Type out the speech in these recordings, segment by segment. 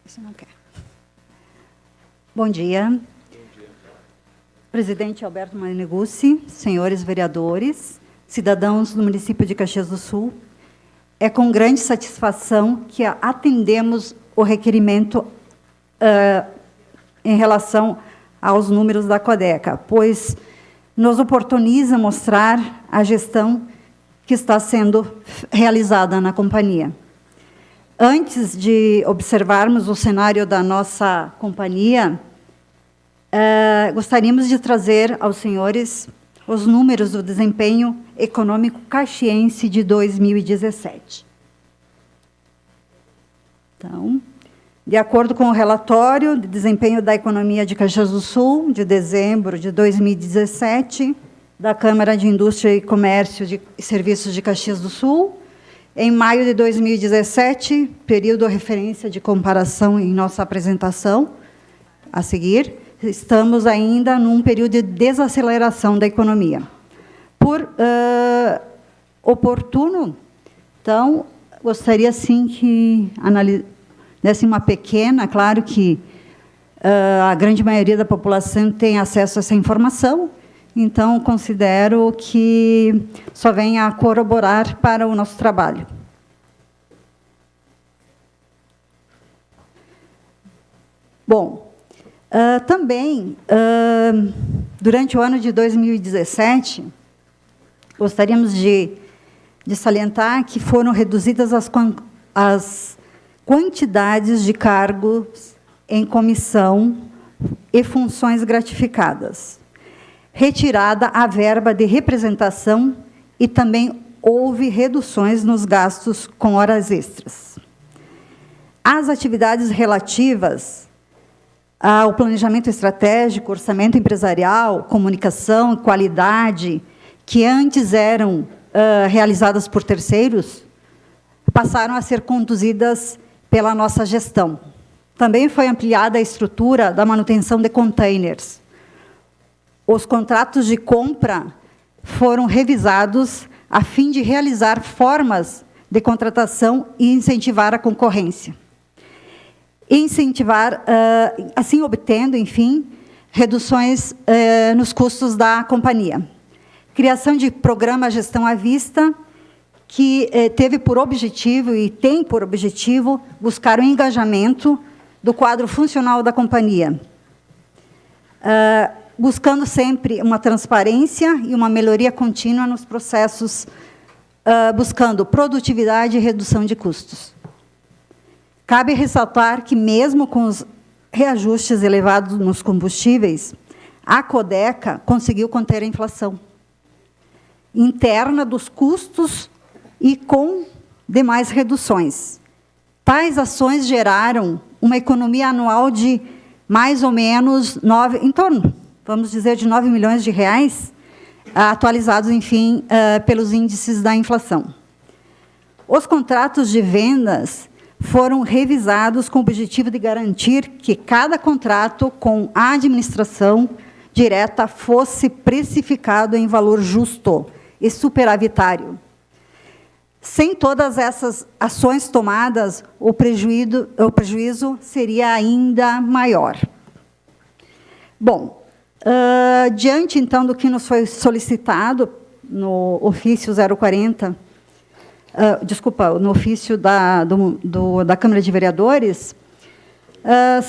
Isso não quer. Bom dia. Presidente Alberto Manegucci, senhores vereadores, cidadãos do município de Caxias do Sul, é com grande satisfação que atendemos o requerimento em relação aos números da Codeca, pois nos oportuniza mostrar a gestão que está sendo realizada na companhia. Antes de observarmos o cenário da nossa companhia, gostaríamos de trazer aos senhores os números do desempenho econômico caxiense de 2017. Então, de acordo com o relatório de desempenho da economia de Caxias do Sul, de dezembro de 2017, da Câmara de Indústria e Comércio e Serviços de Caxias do Sul, em maio de 2017, período referência de comparação em nossa apresentação, a seguir, estamos ainda num período de desaceleração da economia. Por oportuno, então, gostaria, sim, que desse uma pequena, claro que a grande maioria da população tem acesso a essa informação, então, considero que só vem a corroborar para o nosso trabalho. Bom, também, durante o ano de 2017, gostaríamos de salientar que foram reduzidas as quantidades de cargos em comissão e funções gratificadas. Retirada a verba de representação e também houve reduções nos gastos com horas extras. As atividades relativas ao planejamento estratégico, orçamento empresarial, comunicação, qualidade, que antes eram realizadas por terceiros, passaram a ser conduzidas pela nossa gestão. Também foi ampliada a estrutura da manutenção de containers. Os contratos de compra foram revisados a fim de realizar formas de contratação e incentivar a concorrência. Assim obtendo, enfim, reduções nos custos da companhia. Criação de programa Gestão à Vista, que teve por objetivo e tem por objetivo buscar o engajamento do quadro funcional da companhia, buscando sempre uma transparência e uma melhoria contínua nos processos, buscando produtividade e redução de custos. Cabe ressaltar que, mesmo com os reajustes elevados nos combustíveis, a Codeca conseguiu conter a inflação interna dos custos e com demais reduções. Tais ações geraram uma economia anual de mais ou menos em torno, vamos dizer, de 9 milhões de reais, atualizados, enfim, pelos índices da inflação. Os contratos de vendas foram revisados com o objetivo de garantir que cada contrato com a administração direta fosse precificado em valor justo e superavitário. Sem todas essas ações tomadas, o prejuízo seria ainda maior. Bom, diante, então, do que nos foi solicitado no ofício 040, no ofício da Câmara de Vereadores,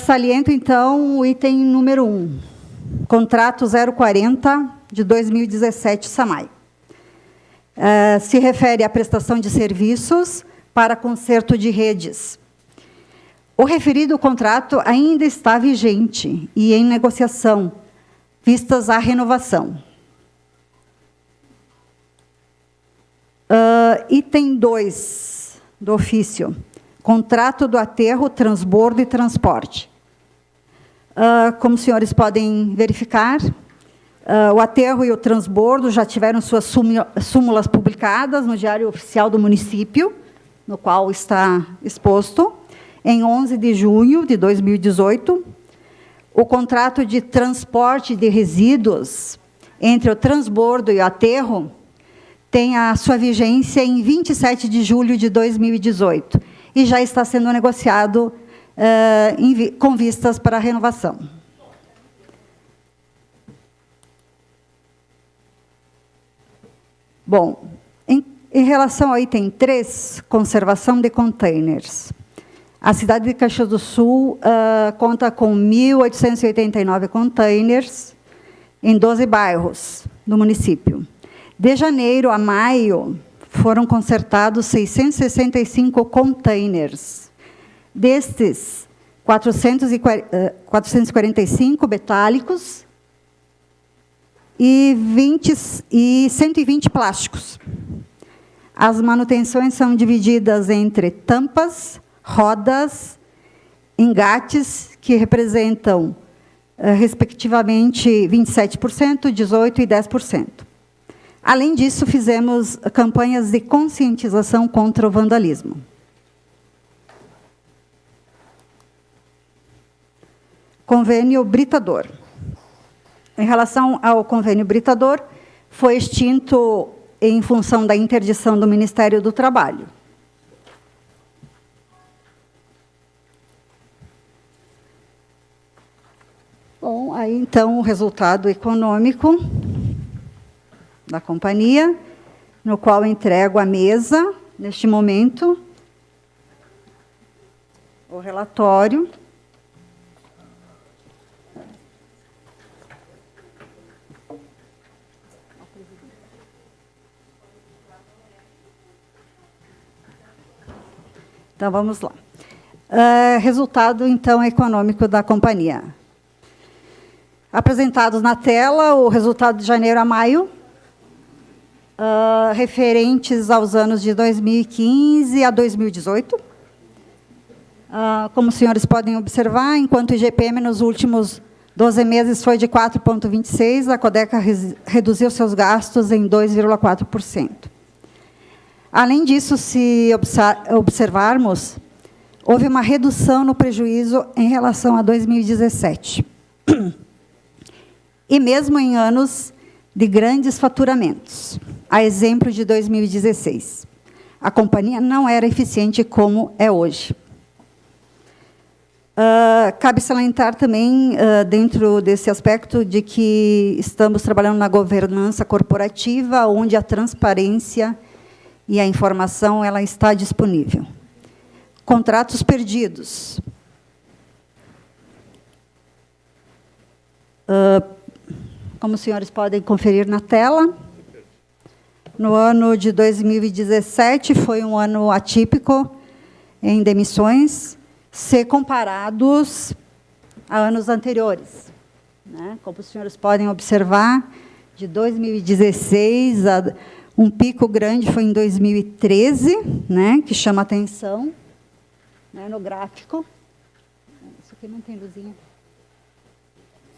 saliento, então, o item número 1, contrato 040 de 2017, SAMAI. Se refere à prestação de serviços para conserto de redes. O referido contrato ainda está vigente e em negociação, vistas à renovação. Item 2 do ofício, contrato do aterro, transbordo e transporte. Como os senhores podem verificar, o aterro e o transbordo já tiveram suas súmulas publicadas no Diário Oficial do Município, no qual está exposto, em 11 de junho de 2018. O contrato de transporte de resíduos entre o transbordo e o aterro tem a sua vigência em 27 de julho de 2018 e já está sendo negociado com vistas para a renovação. Bom, em relação ao item 3, conservação de containers. A cidade de Caxias do Sul conta com 1.889 containers em 12 bairros do município. De janeiro a maio, foram consertados 665 containers. Destes, 445 metálicos e 120 plásticos. As manutenções são divididas entre tampas, rodas, engates, que representam, respectivamente, 27%, 18% e 10%. Além disso, fizemos campanhas de conscientização contra o vandalismo. Convênio Britador. Em relação ao convênio Britador, foi extinto em função da interdição do Ministério do Trabalho. Bom, aí, então, o resultado econômico da companhia, no qual entrego à mesa, neste momento, o relatório. Então, vamos lá. Resultado, então, econômico da companhia. Apresentados na tela o resultado de janeiro a maio, referentes aos anos de 2015 a 2018. Como os senhores podem observar, enquanto o IGPM nos últimos 12 meses foi de 4,26%, a Codeca reduziu seus gastos em 2,4%. Além disso, se observarmos, houve uma redução no prejuízo em relação a 2017. E mesmo em anos de grandes faturamentos, a exemplo de 2016. A companhia não era eficiente como é hoje. Cabe salientar também, dentro desse aspecto, de que estamos trabalhando na governança corporativa, onde a transparência e a informação ela está disponível. Contratos perdidos. Como os senhores podem conferir na tela, no ano de 2017 foi um ano atípico em demissões, se comparados a anos anteriores, né? Como os senhores podem observar, de 2016, um pico grande foi em 2013, né, que chama atenção, né, no gráfico. Isso aqui não tem luzinha.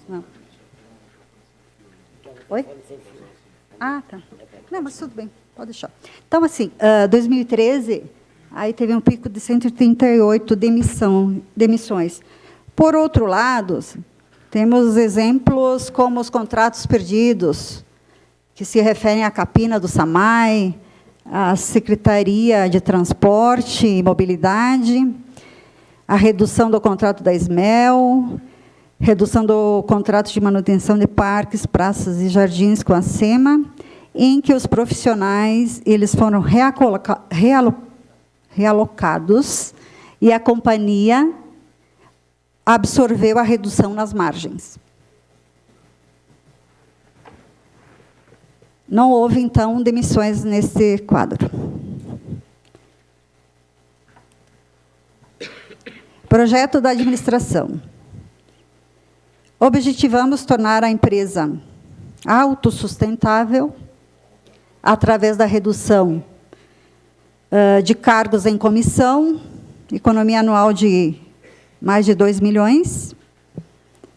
Não. Oi? Ah, tá. Não, mas tudo bem, pode deixar. Então, assim, 2013, aí teve um pico de 138 demissões. Por outro lado, temos exemplos como os contratos perdidos, que se referem à Capina do SAMAI, à Secretaria de Transporte e Mobilidade, a redução do contrato da SMEL, redução do contrato de manutenção de parques, praças e jardins com a SEMA, em que os profissionais eles foram realocados e a companhia absorveu a redução nas margens. Não houve, então, demissões nesse quadro. Projeto da administração. Objetivamos tornar a empresa autossustentável através da redução de cargos em comissão, economia anual de mais de 2 milhões.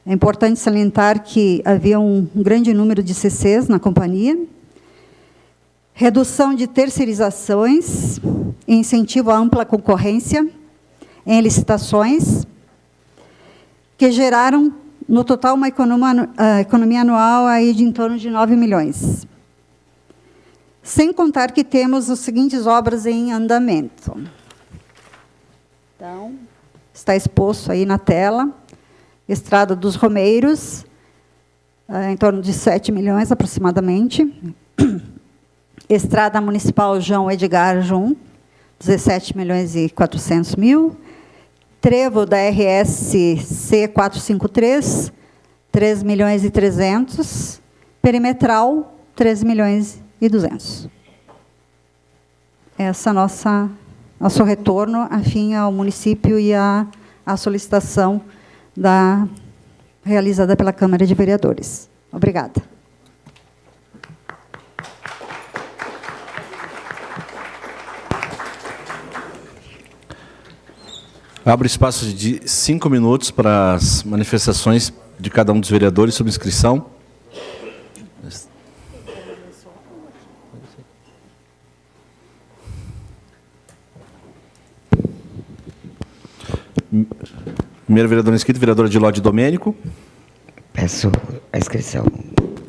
É importante salientar que havia um grande número de CCs na companhia. Redução de terceirizações, incentivo à ampla concorrência em licitações, que geraram No total, uma economia anual aí de em torno de 9 milhões. Sem contar que temos as seguintes obras em andamento. Então, está exposto aí na tela. Estrada dos Romeiros, em torno de 7 milhões aproximadamente. Estrada Municipal João Edgar Jun, 17 milhões e 400 mil. Trevo da RSC 453, 3 milhões e 300. Perimetral, 13 milhões e 200. Essa nosso retorno, afim ao município e a solicitação realizada pela Câmara de Vereadores. Obrigada. Abro espaço de 5 minutos para as manifestações de cada um dos vereadores sobre inscrição. Primeiro vereador inscrito, vereadora Dilode Domênico. Peço a inscrição.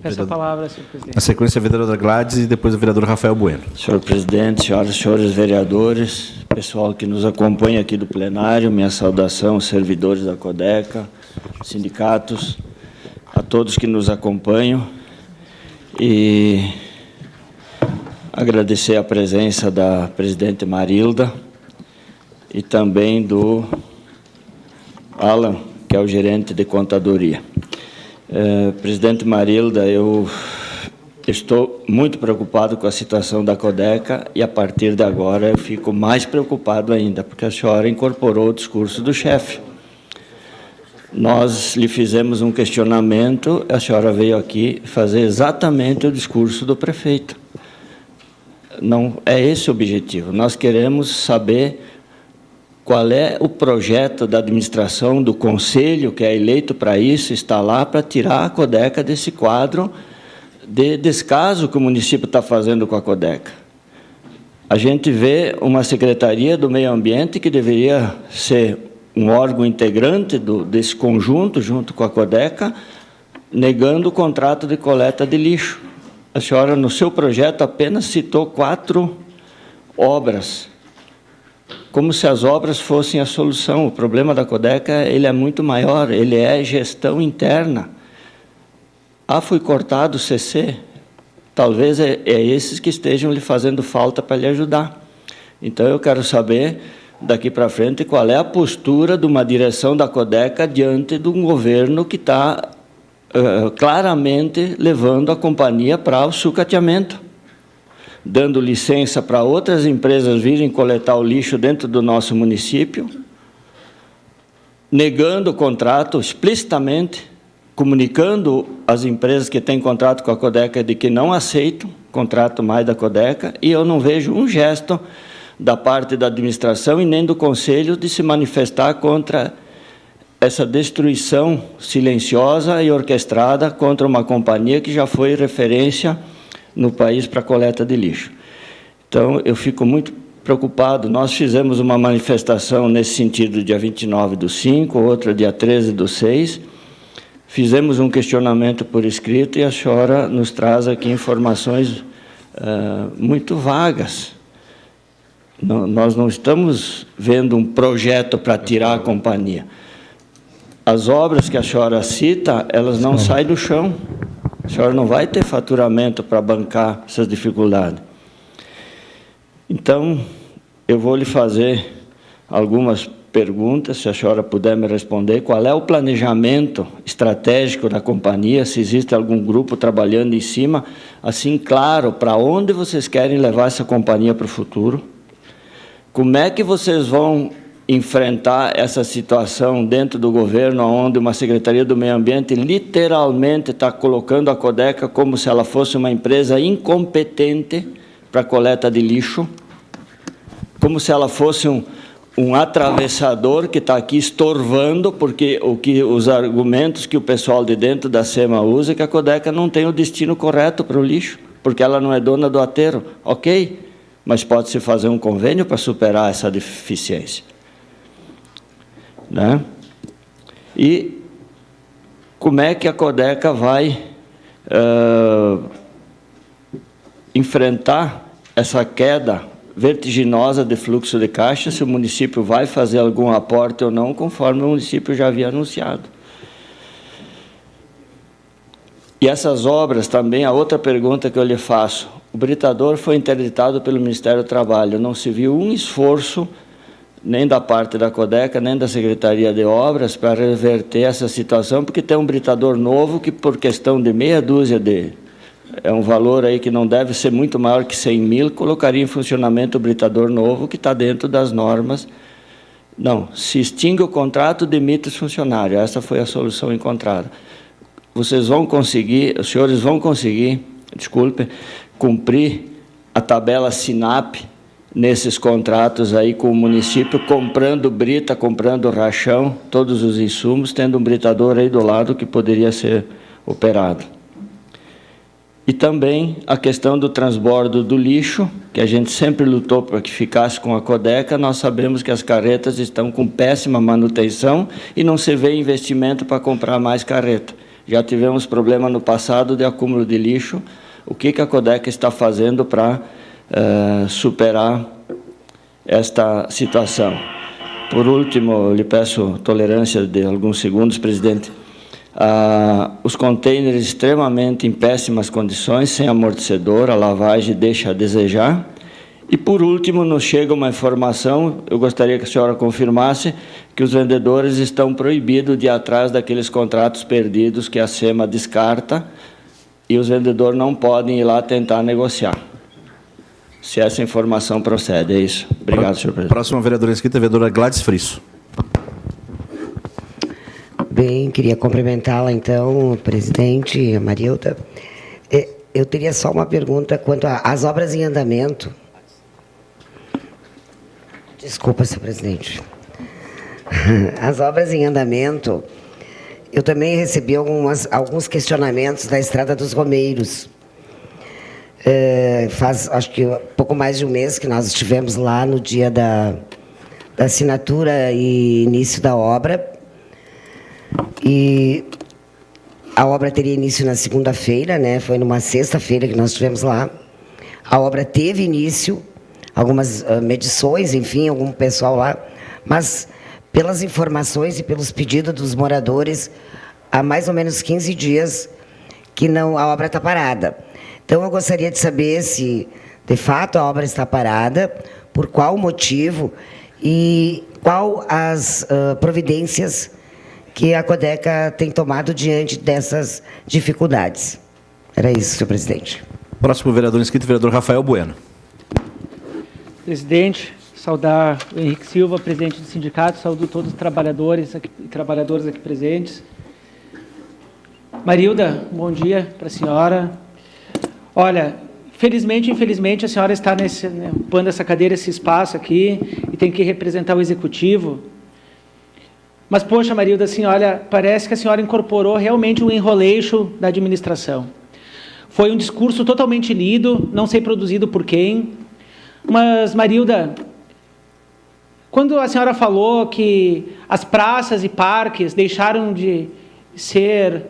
Peço a palavra, senhor presidente. Na sequência, a vereadora Gladys e depois o vereador Rafael Bueno. Senhor presidente, senhoras e senhores vereadores, pessoal que nos acompanha aqui do plenário, minha saudação aos servidores da Codeca, sindicatos, a todos que nos acompanham, e agradecer a presença da presidente Marilda e também do Alan, que é o gerente de contadoria. Presidente Marilda, eu estou muito preocupado com a situação da Codeca e, a partir de agora, eu fico mais preocupado ainda, porque a senhora incorporou o discurso do chefe. Nós lhe fizemos um questionamento, a senhora veio aqui fazer exatamente o discurso do prefeito. Não é esse o objetivo. Nós queremos saber qual é o projeto da administração, do conselho, que é eleito para isso, está lá para tirar a Codeca desse quadro de descaso que o município está fazendo com a Codeca. A gente vê uma Secretaria do Meio Ambiente que deveria ser um órgão integrante desse conjunto, junto com a Codeca, negando o contrato de coleta de lixo. A senhora, no seu projeto, apenas citou 4 obras, como se as obras fossem a solução. O problema da Codeca, ele é muito maior, ele é gestão interna. Foi cortado o CC, talvez é esses que estejam lhe fazendo falta para lhe ajudar. Então, eu quero saber, daqui para frente, qual é a postura de uma direção da Codeca diante de um governo que está claramente levando a companhia para o sucateamento, dando licença para outras empresas virem coletar o lixo dentro do nosso município, negando o contrato explicitamente, comunicando às empresas que têm contrato com a Codeca de que não aceitam contrato mais da Codeca, e eu não vejo um gesto da parte da administração e nem do Conselho de se manifestar contra essa destruição silenciosa e orquestrada contra uma companhia que já foi referência no país para coleta de lixo. Então, eu fico muito preocupado. Nós fizemos uma manifestação nesse sentido dia 29/5, outra dia 13/6. Fizemos um questionamento por escrito e a senhora nos traz aqui informações muito vagas. Nós não estamos vendo um projeto para tirar a companhia. As obras que a senhora cita, elas não saem do chão. A senhora não vai ter faturamento para bancar essas dificuldades. Então, eu vou lhe fazer algumas perguntas, se a senhora puder me responder. Qual é o planejamento estratégico da companhia? Se existe algum grupo trabalhando em cima, assim, claro, para onde vocês querem levar essa companhia para o futuro? Como é que vocês vão enfrentar essa situação dentro do governo, onde uma Secretaria do Meio Ambiente literalmente está colocando a Codeca como se ela fosse uma empresa incompetente para coleta de lixo, como se ela fosse um atravessador que está aqui estorvando, porque os argumentos que o pessoal de dentro da SEMA usa é que a Codeca não tem o destino correto para o lixo, porque ela não é dona do aterro. Ok, mas pode-se fazer um convênio para superar essa deficiência, né? E como é que a Codeca vai enfrentar essa queda vertiginosa de fluxo de caixa, se o município vai fazer algum aporte ou não, conforme o município já havia anunciado. E essas obras também, a outra pergunta que eu lhe faço, o britador foi interditado pelo Ministério do Trabalho, não se viu um esforço, nem da parte da Codeca, nem da Secretaria de Obras, para reverter essa situação, porque tem um britador novo que, por questão de meia dúzia de... é um valor aí que não deve ser muito maior que 100 mil, colocaria em funcionamento o britador novo, que está dentro das normas. Não, se extingue o contrato, demite os funcionários. Essa foi a solução encontrada. Vocês vão conseguir, os senhores vão conseguir, desculpe, cumprir a tabela SINAP nesses contratos aí com o município, comprando brita, comprando rachão, todos os insumos, tendo um britador aí do lado que poderia ser operado. E também a questão do transbordo do lixo, que a gente sempre lutou para que ficasse com a Codeca. Nós sabemos que as carretas estão com péssima manutenção e não se vê investimento para comprar mais carreta. Já tivemos problema no passado de acúmulo de lixo. O que a Codeca está fazendo para superar esta situação? Por último, eu lhe peço tolerância de alguns segundos, presidente. Os contêineres extremamente em péssimas condições, sem amortecedor, a lavagem deixa a desejar. E, por último, nos chega uma informação, eu gostaria que a senhora confirmasse, que os vendedores estão proibidos de ir atrás daqueles contratos perdidos que a SEMA descarta, e os vendedores não podem ir lá tentar negociar. Se essa informação procede, é isso. Obrigado, senhor presidente. Próxima vereadora inscrita, a vereadora Gladys Frisso. Bem, queria cumprimentá-la, então, presidente, a Marilda. Eu teria só uma pergunta quanto às obras em andamento. Desculpa, senhor presidente. As obras em andamento, eu também recebi alguns questionamentos da Estrada dos Romeiros. Faz, acho que, pouco mais de um mês que nós estivemos lá no dia da assinatura e início da obra. E a obra teria início na segunda-feira, né? Foi numa sexta-feira que nós estivemos lá. A obra teve início, algumas medições, enfim, algum pessoal lá, mas pelas informações e pelos pedidos dos moradores, há mais ou menos 15 dias que a obra está parada. Então, eu gostaria de saber se, de fato, a obra está parada, por qual motivo e qual as providências que a Codeca tem tomado diante dessas dificuldades. Era isso, senhor presidente. Próximo vereador inscrito, vereador Rafael Bueno. Presidente, saudar o Henrique Silva, presidente do sindicato, saúdo todos os trabalhadores e trabalhadoras aqui presentes. Marilda, bom dia para a senhora. Olha, felizmente, infelizmente, a senhora está ocupando essa cadeira, esse espaço aqui, e tem que representar o executivo. Mas, poxa, Marilda, assim, olha, parece que a senhora incorporou realmente um enroleixo da administração. Foi um discurso totalmente lido, não sei produzido por quem, mas, Marilda, quando a senhora falou que as praças e parques deixaram de serem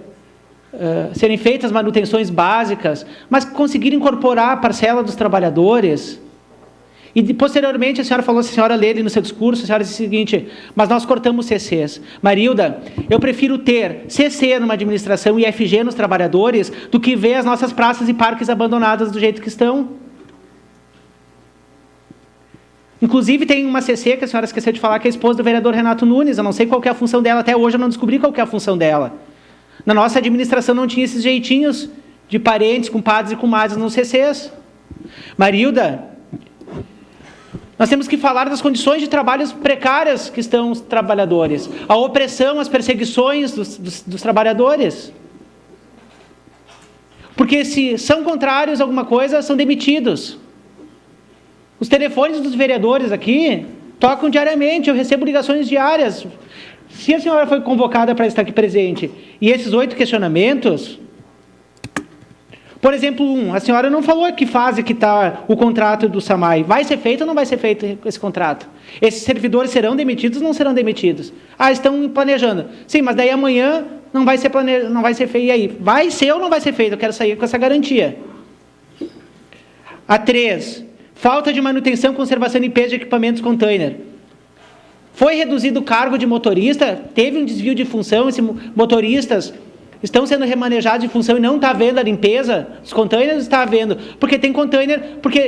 feitas manutenções básicas, mas conseguiram incorporar a parcela dos trabalhadores. E, posteriormente, a senhora falou, a senhora lê ali no seu discurso, a senhora disse o seguinte, mas nós cortamos CCs. Marilda, eu prefiro ter CC numa administração e FG nos trabalhadores do que ver as nossas praças e parques abandonadas do jeito que estão. Inclusive, tem uma CC que a senhora esqueceu de falar, que é a esposa do vereador Renato Nunes. Eu não sei qual que é a função dela, até hoje eu não descobri qual que é a função dela. Na nossa administração não tinha esses jeitinhos de parentes, compadres e comadres nos CCs. Marilda, nós temos que falar das condições de trabalho precárias que estão os trabalhadores. A opressão, as perseguições dos trabalhadores. Porque se são contrários a alguma coisa, são demitidos. Os telefones dos vereadores aqui tocam diariamente, eu recebo ligações diárias. Se a senhora foi convocada para estar aqui presente, e esses 8 questionamentos... Por exemplo, a senhora não falou que fase que está o contrato do SAMAI. Vai ser feito ou não vai ser feito esse contrato? Esses servidores serão demitidos ou não serão demitidos? Estão planejando. Sim, mas daí amanhã não vai ser feito. E aí, vai ser ou não vai ser feito? Eu quero sair com essa garantia. A 3, falta de manutenção, conservação e limpeza de equipamentos container. Foi reduzido o cargo de motorista, teve um desvio de função, esses motoristas estão sendo remanejados de função e não está havendo a limpeza dos containers, está havendo, porque tem container, porque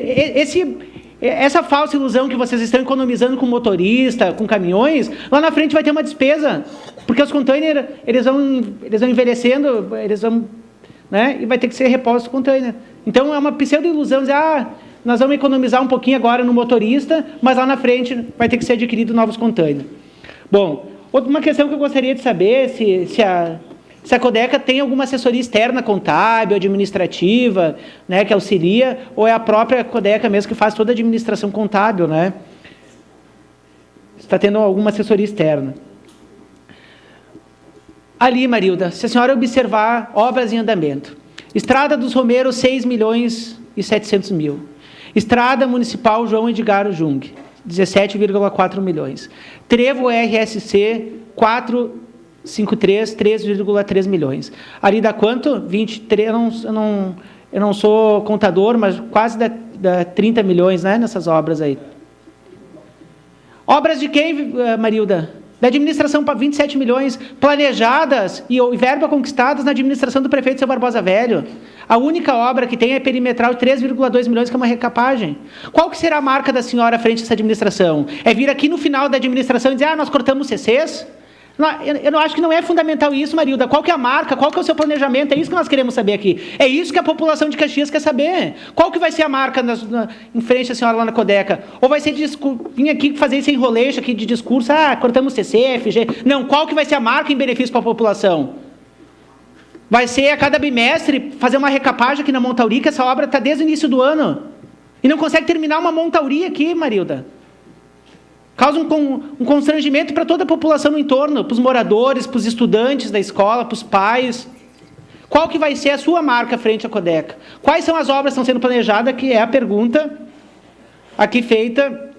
essa falsa ilusão que vocês estão economizando com motorista, com caminhões, lá na frente vai ter uma despesa, porque os containers, eles vão envelhecendo, né, e vai ter que ser reposto o container. Então, é uma pseudo-ilusão dizer, nós vamos economizar um pouquinho agora no motorista, mas lá na frente vai ter que ser adquirido novos containers. Bom, uma questão que eu gostaria de saber se a Codeca tem alguma assessoria externa contábil, administrativa, né, que auxilia, ou é a própria Codeca mesmo que faz toda a administração contábil, né? Está tendo alguma assessoria externa. Ali, Marilda, se a senhora observar obras em andamento, Estrada dos Romeiros, 6.700.000. Estrada Municipal João Edgar Jung, 17,4 milhões. Trevo RSC, 453, 3,3 milhões. Ali dá quanto? 23, eu não sou contador, mas quase dá 30 milhões, né, nessas obras aí. Obras de quem, Marilda? Da administração para 27 milhões, planejadas e verba conquistadas na administração do prefeito Seu Barbosa Velho. A única obra que tem é perimetral de 3,2 milhões, que é uma recapagem. Qual que será a marca da senhora frente a essa administração? É vir aqui no final da administração e dizer, nós cortamos CCs? Eu não acho que não é fundamental isso, Marilda. Qual que é a marca? Qual que é o seu planejamento? É isso que nós queremos saber aqui. É isso que a população de Caxias quer saber. Qual que vai ser a marca em frente à senhora lá na Codeca? Ou vai ser vir aqui fazer esse enroleixo aqui de discurso, cortamos CC, FG. Não, qual que vai ser a marca em benefício para a população? Vai ser a cada bimestre fazer uma recapagem aqui na Montauri, que essa obra está desde o início do ano. E não consegue terminar uma Montauri aqui, Marilda. Causa um constrangimento para toda a população no entorno, para os moradores, para os estudantes da escola, para os pais. Qual que vai ser a sua marca frente à Codeca? Quais são as obras que estão sendo planejadas, que é a pergunta aqui feita.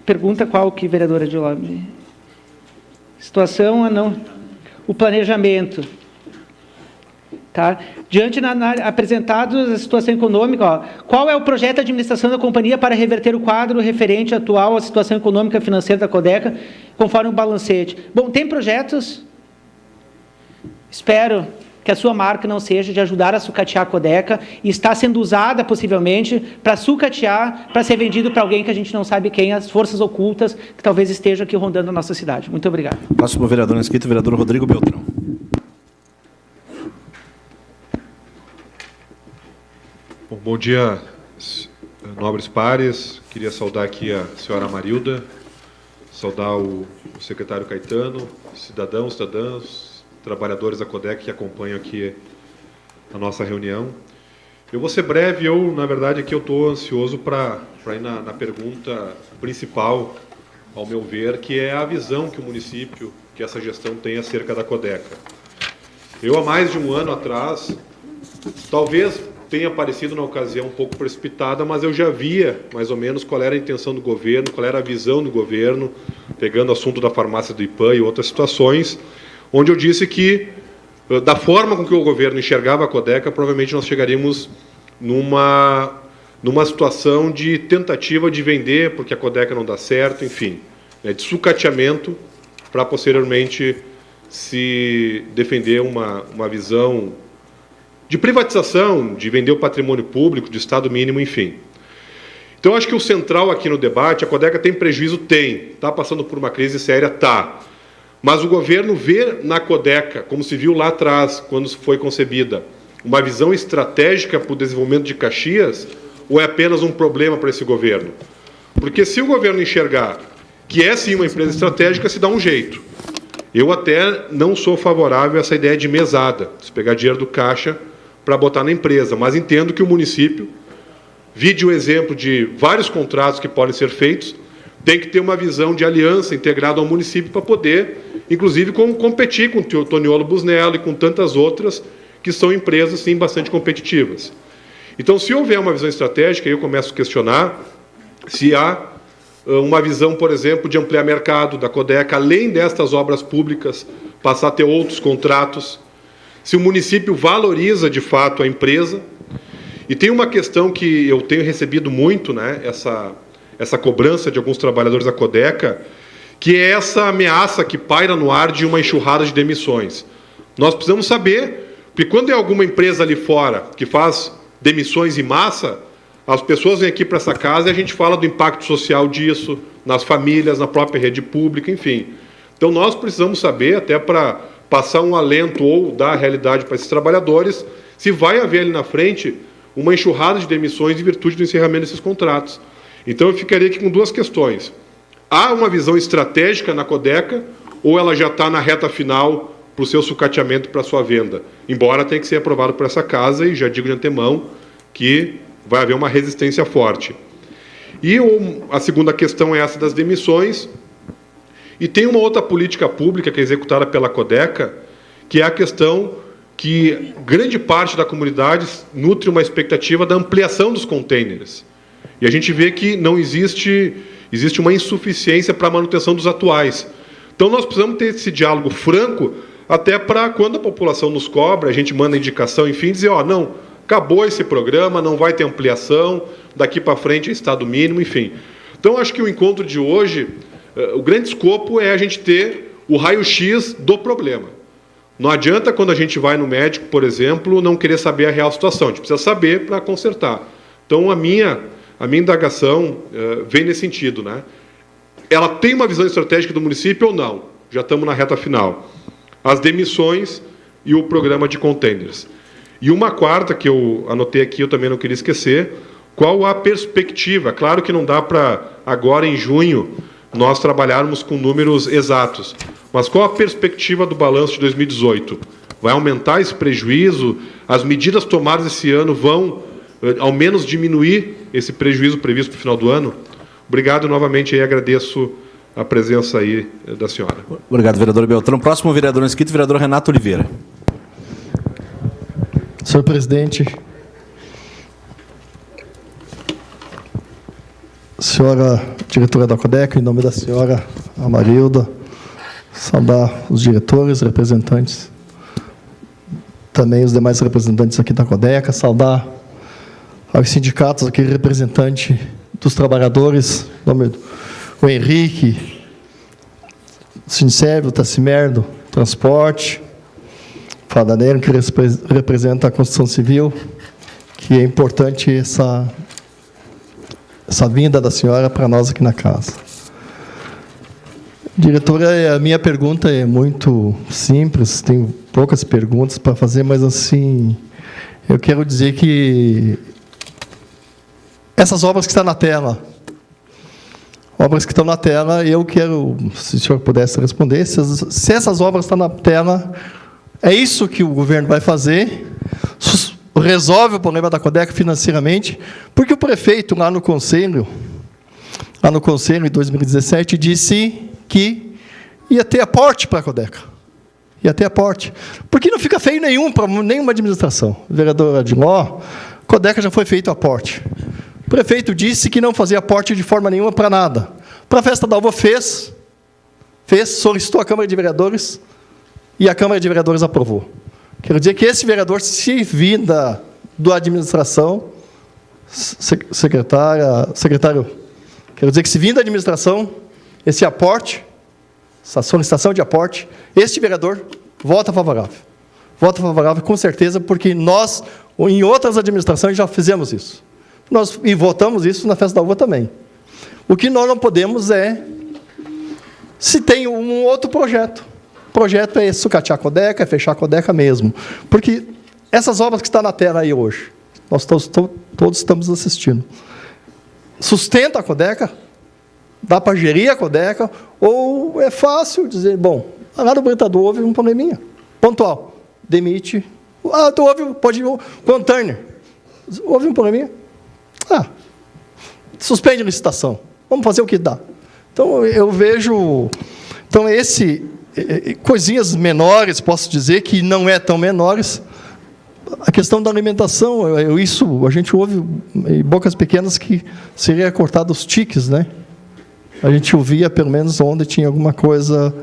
Pergunta qual que, vereadora de Lobby? Situação, o planejamento. Tá? Diante apresentados a situação econômica, qual é o projeto de administração da companhia para reverter o quadro referente atual à situação econômica e financeira da Codeca, conforme o balancete? Bom, tem projetos? Espero que a sua marca não seja de ajudar a sucatear a Codeca e está sendo usada, possivelmente, para sucatear, para ser vendido para alguém que a gente não sabe quem, as forças ocultas que talvez estejam aqui rondando a nossa cidade. Muito obrigado. Próximo vereador inscrito, vereador Rodrigo Beltrão. Bom dia, nobres pares. Queria saudar aqui a senhora Marilda, saudar o secretário Caetano, cidadãos, trabalhadores da Codeca que acompanham aqui a nossa reunião. Eu vou ser breve, na verdade, aqui eu estou ansioso para ir na pergunta principal, ao meu ver, que é a visão que o município, que essa gestão tem acerca da Codeca. Eu, há mais de um ano atrás, talvez tenha parecido na ocasião um pouco precipitada, mas eu já via mais ou menos qual era a intenção do governo, qual era a visão do governo, pegando o assunto da farmácia do IPAM e outras situações, onde eu disse que, da forma com que o governo enxergava a Codeca, provavelmente nós chegaríamos numa situação de tentativa de vender, porque a Codeca não dá certo, enfim, de sucateamento, para posteriormente se defender uma visão de privatização, de vender o patrimônio público, de Estado mínimo, enfim. Então, acho que o central aqui no debate, a Codeca tem prejuízo? Tem. Está passando por uma crise séria? Está. Mas o governo vê na Codeca, como se viu lá atrás, quando foi concebida, uma visão estratégica para o desenvolvimento de Caxias, ou é apenas um problema para esse governo? Porque se o governo enxergar que é sim uma empresa estratégica, se dá um jeito. Eu até não sou favorável a essa ideia de mesada, de pegar dinheiro do caixa para botar na empresa, mas entendo que o município, vide o exemplo de vários contratos que podem ser feitos, tem que ter uma visão de aliança integrada ao município para poder, inclusive, competir com o Toniolo Busnello e com tantas outras que são empresas, sim, bastante competitivas. Então, se houver uma visão estratégica, eu começo a questionar se há uma visão, por exemplo, de ampliar mercado da Codeca, além destas obras públicas, passar a ter outros contratos, se o município valoriza, de fato, a empresa. E tem uma questão que eu tenho recebido muito, né, essa cobrança de alguns trabalhadores da Codeca, que é essa ameaça que paira no ar de uma enxurrada de demissões. Nós precisamos saber, porque quando é alguma empresa ali fora que faz demissões em massa, as pessoas vêm aqui para essa casa e a gente fala do impacto social disso, nas famílias, na própria rede pública, enfim. Então, nós precisamos saber, até para passar um alento ou dar a realidade para esses trabalhadores, se vai haver ali na frente uma enxurrada de demissões em virtude do encerramento desses contratos. Então, eu ficaria aqui com duas questões. Há uma visão estratégica na Codeca ou ela já está na reta final para o seu sucateamento, para a sua venda? Embora tenha que ser aprovado por essa casa, e já digo de antemão que vai haver uma resistência forte. E a segunda questão é essa das demissões. E tem uma outra política pública que é executada pela Codeca, que é a questão que grande parte da comunidade nutre uma expectativa da ampliação dos containers. E a gente vê que não existe uma insuficiência para a manutenção dos atuais. Então, nós precisamos ter esse diálogo franco, até para, quando a população nos cobra, a gente manda indicação, enfim, dizer, não, acabou esse programa, não vai ter ampliação, daqui para frente é estado mínimo, enfim. Então, acho que o encontro de hoje, o grande escopo é a gente ter o raio-x do problema. Não adianta, quando a gente vai no médico, por exemplo, não querer saber a real situação, a gente precisa saber para consertar. Então, a minha indagação vem nesse sentido, né? Ela tem uma visão estratégica do município ou não? Já estamos na reta final. As demissões e o programa de containers. E uma quarta, que eu anotei aqui, eu também não queria esquecer, qual a perspectiva? Claro que não dá para, agora em junho, nós trabalharmos com números exatos, mas qual a perspectiva do balanço de 2018? Vai aumentar esse prejuízo? As medidas tomadas esse ano vão, ao menos, diminuir esse prejuízo previsto para o final do ano? Obrigado novamente e agradeço a presença aí da senhora. Obrigado, vereador Beltrão. Próximo vereador inscrito, vereador Renato Oliveira. Senhor presidente, senhora diretora da Codeca, em nome da senhora Amarilda, saudar os diretores, representantes, também os demais representantes aqui da Codeca, saudar aos sindicatos aqui, representante dos trabalhadores, o Henrique, o Sincervo, o Tacimerdo, Transporte, Fadaneiro, que representa a construção civil, que é importante essa vinda da senhora para nós aqui na casa. Diretora, a minha pergunta é muito simples, tenho poucas perguntas para fazer, mas assim, eu quero dizer que essas obras que estão na tela, eu quero, se o senhor pudesse responder, se essas obras estão na tela, é isso que o governo vai fazer, resolve o problema da Codeca financeiramente, porque o prefeito lá no conselho em 2017, disse que ia ter aporte para a Codeca. Ia ter aporte. Porque não fica feio nenhum para nenhuma administração. Vereador Adiló, Codeca já foi feito aporte. O prefeito disse que não fazia aporte de forma nenhuma para nada. Para a festa da uva fez, solicitou a Câmara de Vereadores e a Câmara de Vereadores aprovou. Quero dizer que esse vereador, se vir da administração, secretário, quero dizer que se vir da administração, esse aporte, essa solicitação de aporte, este vereador vota favorável. Vota favorável, com certeza, porque nós, em outras administrações, já fizemos isso. E votamos isso na festa da uva também. O que nós não podemos é, se tem um outro projeto. O projeto é sucatear a Codeca, é fechar a Codeca mesmo. Porque essas obras que estão na tela aí hoje, nós todos estamos assistindo, sustenta a Codeca, dá para gerir a Codeca, ou é fácil dizer, bom, lá no Britador houve um probleminha, pontual, demite, pode ir com o Turner, houve um probleminha, suspende a licitação, vamos fazer o que dá. Então, eu vejo, coisinhas menores, posso dizer, que não é tão menores. A questão da alimentação, a gente ouve em bocas pequenas que seria cortado os tiques, né? A gente ouvia, pelo menos, onde tinha alguma coisa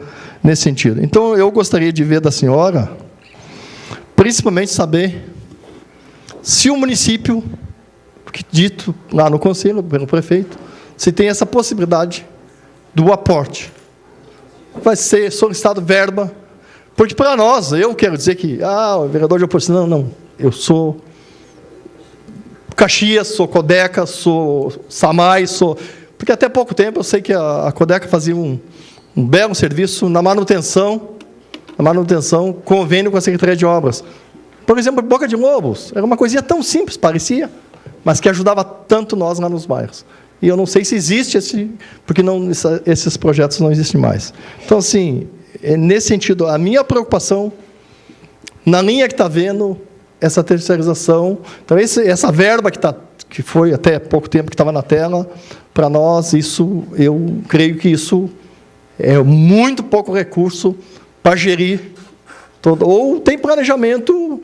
nesse sentido. Então, eu gostaria de ver da senhora, principalmente saber se o município, dito lá no conselho, pelo prefeito, se tem essa possibilidade do aporte. Vai ser solicitado verba, porque para nós, eu quero dizer que, o vereador de oposição, não, eu sou Caxias, sou Codeca, sou SAMAI, porque até pouco tempo eu sei que a Codeca fazia um belo serviço na manutenção, convênio com a Secretaria de Obras. Por exemplo, Boca de Lobos, era uma coisinha tão simples, parecia, mas que ajudava tanto nós lá nos bairros. E eu não sei se existe porque esses projetos não existem mais. Então, assim, nesse sentido, a minha preocupação, na linha que está vendo, essa terceirização, então essa verba que foi até pouco tempo que estava na tela, para nós, eu creio que isso é muito pouco recurso para gerir todo, ou tem planejamento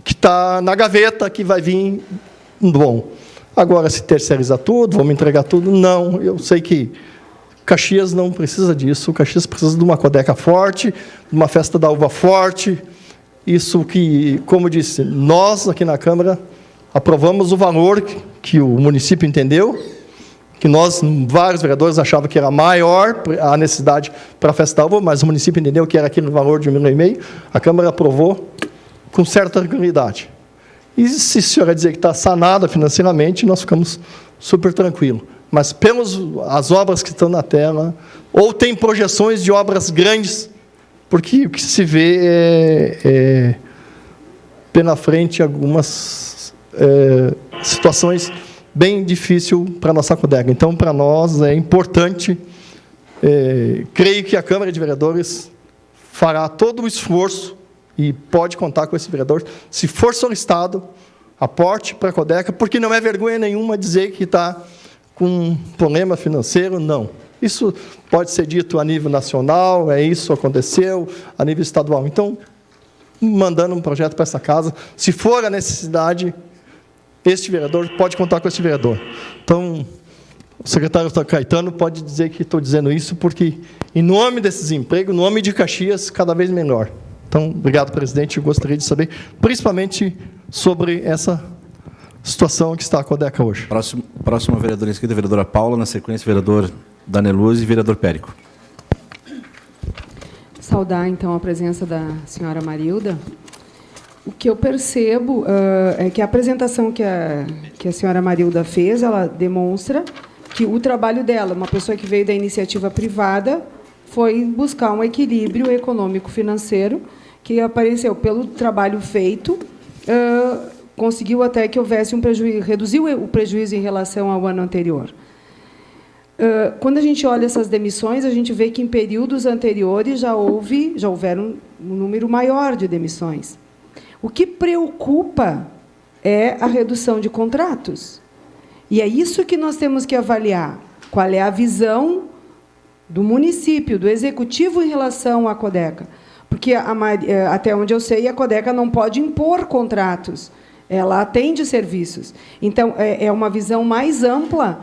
que está na gaveta, que vai vir bom. Agora, se terceirizar tudo, vamos entregar tudo, não. Eu sei que Caxias não precisa disso, Caxias precisa de uma Codeca forte, de uma festa da uva forte. Isso que, como disse, nós aqui na Câmara aprovamos o valor que o município entendeu, que nós, vários vereadores, achavam que era maior a necessidade para a festa da uva, mas o município entendeu que era aquele valor de 1,5 milhão, a Câmara aprovou com certa tranquilidade. E se a senhora dizer que está sanada financeiramente, nós ficamos super tranquilos. Mas pelas as obras que estão na tela, ou tem projeções de obras grandes, porque o que se vê é pela frente algumas situações bem difíceis para a nossa Codeca. Então, para nós, é importante, creio que a Câmara de Vereadores fará todo o esforço e pode contar com esse vereador, se for solicitado, aporte para a Codeca, porque não é vergonha nenhuma dizer que está com um problema financeiro, não. Isso pode ser dito a nível nacional, isso aconteceu, a nível estadual. Então, mandando um projeto para essa casa, se for a necessidade, este vereador pode contar com esse vereador. Então, o secretário Caetano pode dizer que estou dizendo isso, porque, em nome desses empregos, em nome de Caxias, cada vez melhor. Então, obrigado, presidente. Eu gostaria de saber, principalmente, sobre essa situação que está a Codeca hoje. Próxima vereadora inscrita, vereadora Paula, na sequência, vereador Daneluz e vereador Périco. Saudar, então, a presença da senhora Marilda. O que eu percebo é que a apresentação que a senhora Marilda fez, ela demonstra que o trabalho dela, uma pessoa que veio da iniciativa privada, foi buscar um equilíbrio econômico-financeiro que apareceu pelo trabalho feito, conseguiu até que houvesse um prejuízo, reduziu o prejuízo em relação ao ano anterior. Quando a gente olha essas demissões, a gente vê que em períodos anteriores já houveram um número maior de demissões. O que preocupa é a redução de contratos. E é isso que nós temos que avaliar. Qual é a visão do município, do executivo em relação à Codeca? Porque, até onde eu sei, a Codeca não pode impor contratos. Ela atende serviços. Então, é uma visão mais ampla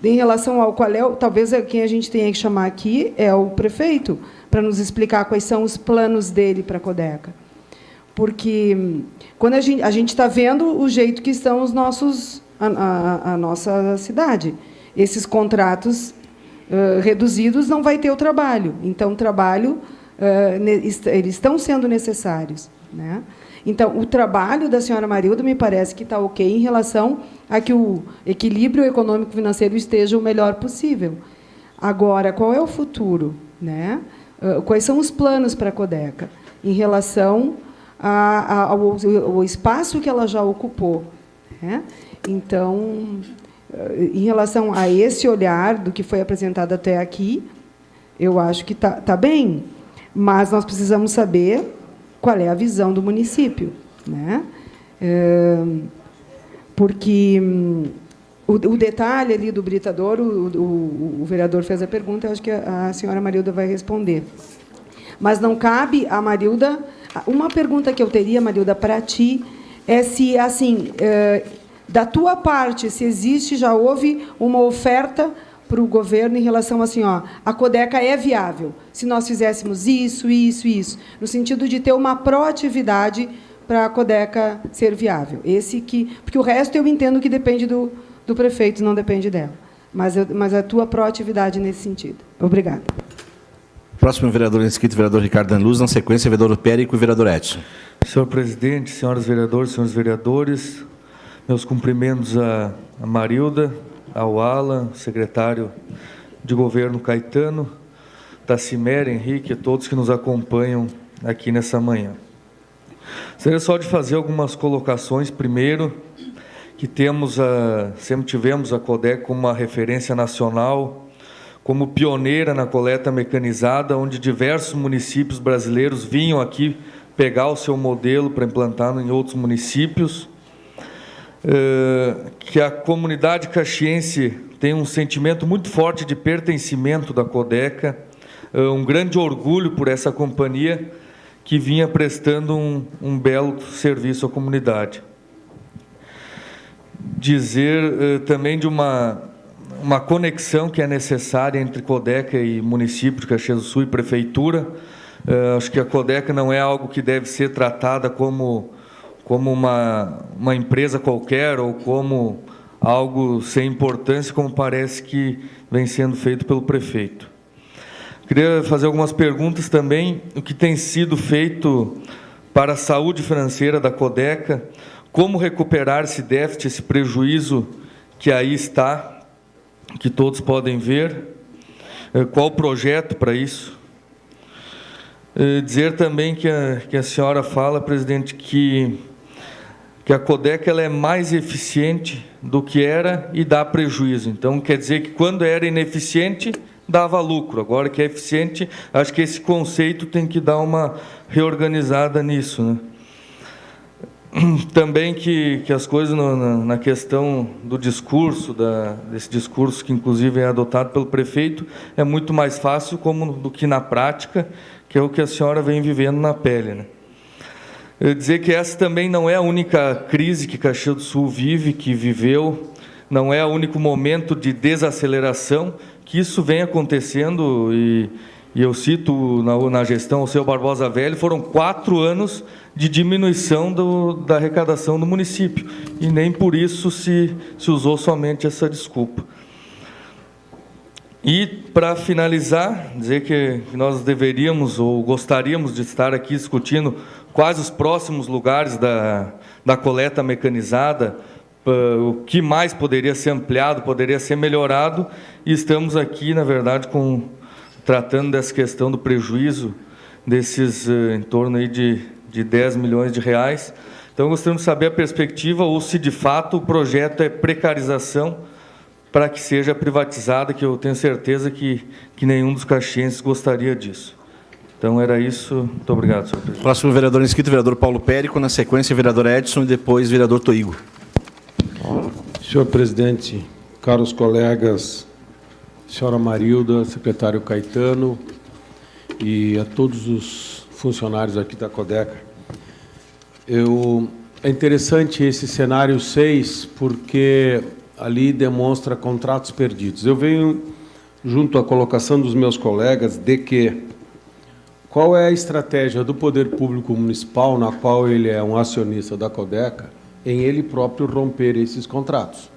em relação ao qual talvez quem a gente tenha que chamar aqui é o prefeito, para nos explicar quais são os planos dele para a Codeca. Porque, quando a gente está vendo o jeito que estão a nossa cidade, esses contratos reduzidos não vai ter o trabalho. Então, o trabalho, eles estão sendo necessários, né? Então, o trabalho da senhora Marilda me parece que está ok em relação a que o equilíbrio econômico-financeiro esteja o melhor possível. Agora, qual é o futuro, né? Quais são os planos para a Codeca em relação ao espaço que ela já ocupou, né? Então, em relação a esse olhar do que foi apresentado até aqui, eu acho que está bem, mas nós precisamos saber qual é a visão do município, né? Porque o detalhe ali do britador, o vereador fez a pergunta, eu acho que a senhora Marilda vai responder. Mas não cabe a Marilda... Uma pergunta que eu teria, Marilda, para ti, é se, assim, da tua parte, se existe, já houve uma oferta para o governo em relação assim, ó, a Codeca é viável, se nós fizéssemos isso, isso, isso, no sentido de ter uma proatividade para a Codeca ser viável. Porque o resto eu entendo que depende do prefeito, não depende dela. Mas a tua proatividade nesse sentido. Obrigada. Próximo vereador inscrito, vereador Ricardo Anluz, na sequência, vereador Périco e vereador Edson. Senhor presidente, senhoras vereadores, senhores vereadores, meus cumprimentos a Marilda, ao Alan, secretário de governo Caetano, Tassimera, Henrique, a todos que nos acompanham aqui nessa manhã. Seria só de fazer algumas colocações. Primeiro, que sempre tivemos a Codeca como uma referência nacional, como pioneira na coleta mecanizada, onde diversos municípios brasileiros vinham aqui pegar o seu modelo para implantar em outros municípios, que a comunidade caxiense tem um sentimento muito forte de pertencimento da Codeca, um grande orgulho por essa companhia que vinha prestando um belo serviço à comunidade. Dizer também de uma conexão que é necessária entre Codeca e município de Caxias do Sul e prefeitura. Acho que a Codeca não é algo que deve ser tratada como uma empresa qualquer ou como algo sem importância, como parece que vem sendo feito pelo prefeito. Queria fazer algumas perguntas também. O que tem sido feito para a saúde financeira da Codeca? Como recuperar esse déficit, esse prejuízo que aí está, que todos podem ver? Qual o projeto para isso? Dizer também que a senhora fala, presidente, que a Codeca ela é mais eficiente do que era e dá prejuízo. Então, quer dizer que quando era ineficiente, dava lucro. Agora que é eficiente, acho que esse conceito tem que dar uma reorganizada nisso, né? Também que as coisas na questão do discurso, desse discurso que inclusive é adotado pelo prefeito, é muito mais fácil do que na prática, que é o que a senhora vem vivendo na pele, né? Eu dizer que essa também não é a única crise que Caxias do Sul viveu, não é o único momento de desaceleração, que isso vem acontecendo, e eu cito na gestão o seu Barbosa Velho, foram 4 anos de diminuição da arrecadação do município, e nem por isso se usou somente essa desculpa. E, para finalizar, dizer que nós deveríamos ou gostaríamos de estar aqui discutindo quais os próximos lugares da coleta mecanizada, o que mais poderia ser ampliado, poderia ser melhorado, e estamos aqui, na verdade, tratando dessa questão do prejuízo desses em torno aí de 10 milhões de reais. Então, gostaríamos de saber a perspectiva ou se, de fato, o projeto é precarização para que seja privatizada, que eu tenho certeza que nenhum dos caxienses gostaria disso. Então, era isso. Muito obrigado, senhor presidente. Próximo vereador inscrito, vereador Paulo Périco, na sequência, vereador Edson e depois vereador Toigo. Senhor presidente, caros colegas, senhora Marilda, secretário Caetano e a todos os funcionários aqui da Codeca. É interessante esse cenário 6, porque ali demonstra contratos perdidos. Eu venho junto à colocação dos meus colegas de que qual é a estratégia do Poder Público Municipal, na qual ele é um acionista da Codeca, em ele próprio romper esses contratos.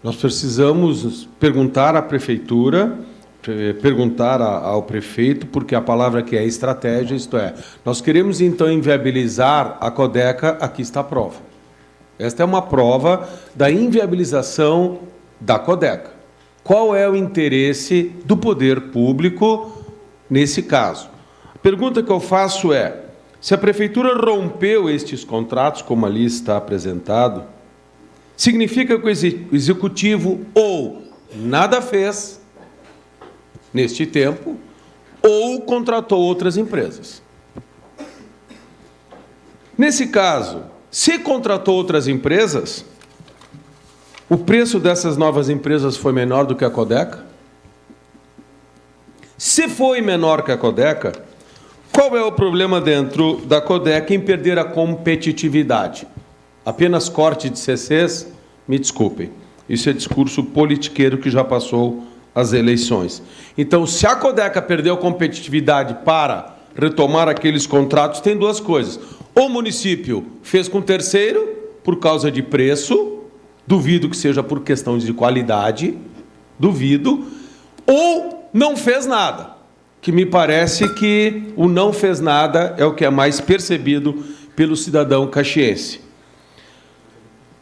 Nós precisamos perguntar à Prefeitura, perguntar ao prefeito, porque a palavra que é estratégia, isto é, nós queremos então inviabilizar a Codeca, aqui está a prova. Esta é uma prova da inviabilização da Codeca. Qual é o interesse do poder público nesse caso? A pergunta que eu faço é, se a Prefeitura rompeu estes contratos, como ali está apresentado, significa que o Executivo ou nada fez neste tempo, ou contratou outras empresas. Nesse caso, se contratou outras empresas, o preço dessas novas empresas foi menor do que a Codeca? Se foi menor que a Codeca, qual é o problema dentro da Codeca em perder a competitividade? Apenas corte de CCs? Me desculpem. Isso é discurso politiqueiro que já passou as eleições. Então, se a Codeca perdeu competitividade para retomar aqueles contratos, tem duas coisas. O município fez com terceiro por causa de preço, duvido que seja por questão de qualidade, duvido, ou não fez nada, que me parece que o não fez nada é o que é mais percebido pelo cidadão caxiense.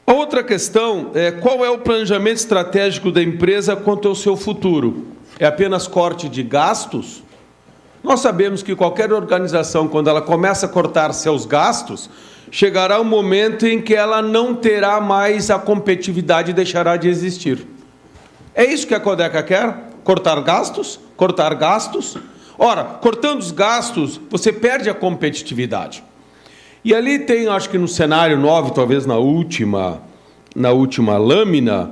Outra questão é qual é o planejamento estratégico da empresa quanto ao seu futuro? É apenas corte de gastos? Nós sabemos que qualquer organização, quando ela começa a cortar seus gastos, chegará um momento em que ela não terá mais a competitividade e deixará de existir. É isso que a Codeca quer? Cortar gastos? Cortar gastos? Ora, cortando os gastos, você perde a competitividade. E ali tem, acho que no cenário 9, talvez na última lâmina,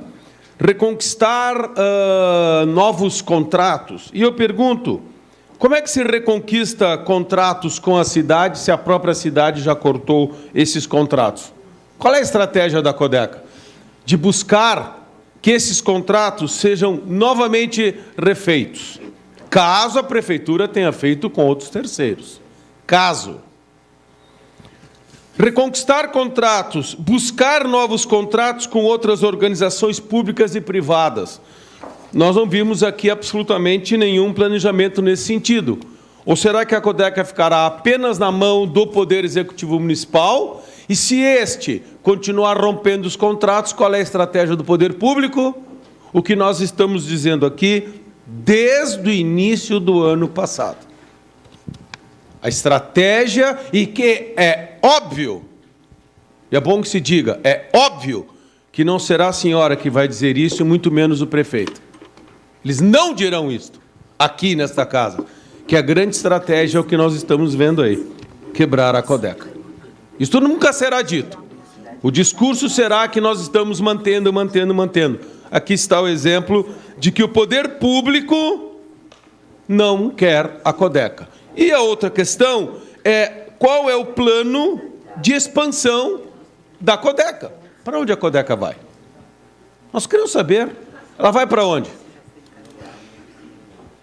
reconquistar novos contratos. E eu pergunto, como é que se reconquista contratos com a cidade se a própria cidade já cortou esses contratos? Qual é a estratégia da Codeca? De buscar que esses contratos sejam novamente refeitos, caso a prefeitura tenha feito com outros terceiros. Caso. Reconquistar contratos, buscar novos contratos com outras organizações públicas e privadas. Nós não vimos aqui absolutamente nenhum planejamento nesse sentido. Ou será que a Codeca ficará apenas na mão do Poder Executivo Municipal? E se este continuar rompendo os contratos, qual é a estratégia do Poder Público? O que nós estamos dizendo aqui desde o início do ano passado. A estratégia, e que é óbvio, e é bom que se diga, é óbvio que não será a senhora que vai dizer isso, muito menos o prefeito. Eles não dirão isto aqui nesta casa, que a grande estratégia é o que nós estamos vendo aí, quebrar a Codeca. Isto nunca será dito. O discurso será que nós estamos mantendo. Aqui está o exemplo de que o poder público não quer a Codeca. E a outra questão é qual é o plano de expansão da Codeca. Para onde a Codeca vai? Nós queremos saber. Ela vai para onde?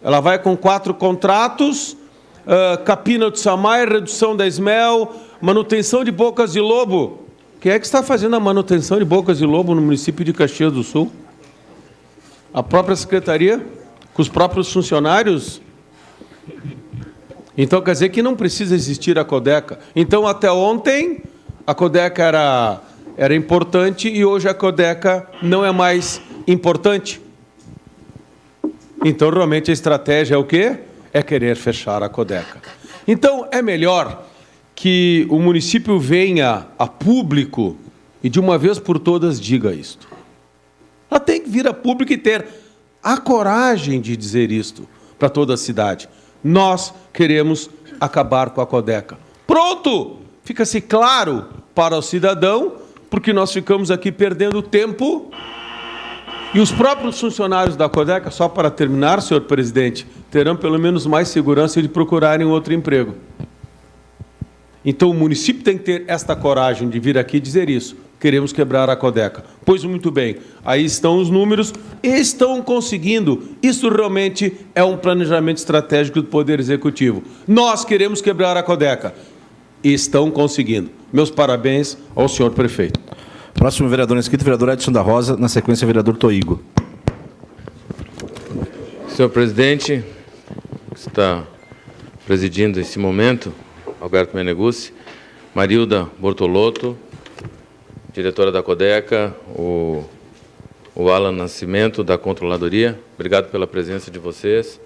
Ela vai com 4 contratos, capina do Samay, redução da Esmel, manutenção de bocas de lobo. Quem é que está fazendo a manutenção de bocas de lobo no município de Caxias do Sul? A própria secretaria? Com os próprios funcionários? Então, quer dizer que não precisa existir a Codeca. Então, até ontem, a Codeca era importante e hoje a Codeca não é mais importante. Então, realmente, a estratégia é o quê? É querer fechar a Codeca. Então, é melhor que o município venha a público e, de uma vez por todas, diga isto. Ela tem que vir a público e ter a coragem de dizer isto para toda a cidade. Nós queremos acabar com a Codeca. Pronto! Fica-se claro para o cidadão, porque nós ficamos aqui perdendo tempo. E os próprios funcionários da Codeca, só para terminar, senhor presidente, terão pelo menos mais segurança de procurarem outro emprego. Então o município tem que ter esta coragem de vir aqui dizer isso. Queremos quebrar a Codeca. Pois muito bem, aí estão os números, estão conseguindo. Isso realmente é um planejamento estratégico do Poder Executivo. Nós queremos quebrar a Codeca. Estão conseguindo. Meus parabéns ao senhor prefeito. Próximo vereador inscrito, vereador Edson da Rosa, na sequência, vereador Toigo. Senhor presidente, que está presidindo esse momento, Alberto Meneguzzi, Marilda Bortolotto, diretora da Codeca, o Alan Nascimento, da Controladoria. Obrigado pela presença de vocês.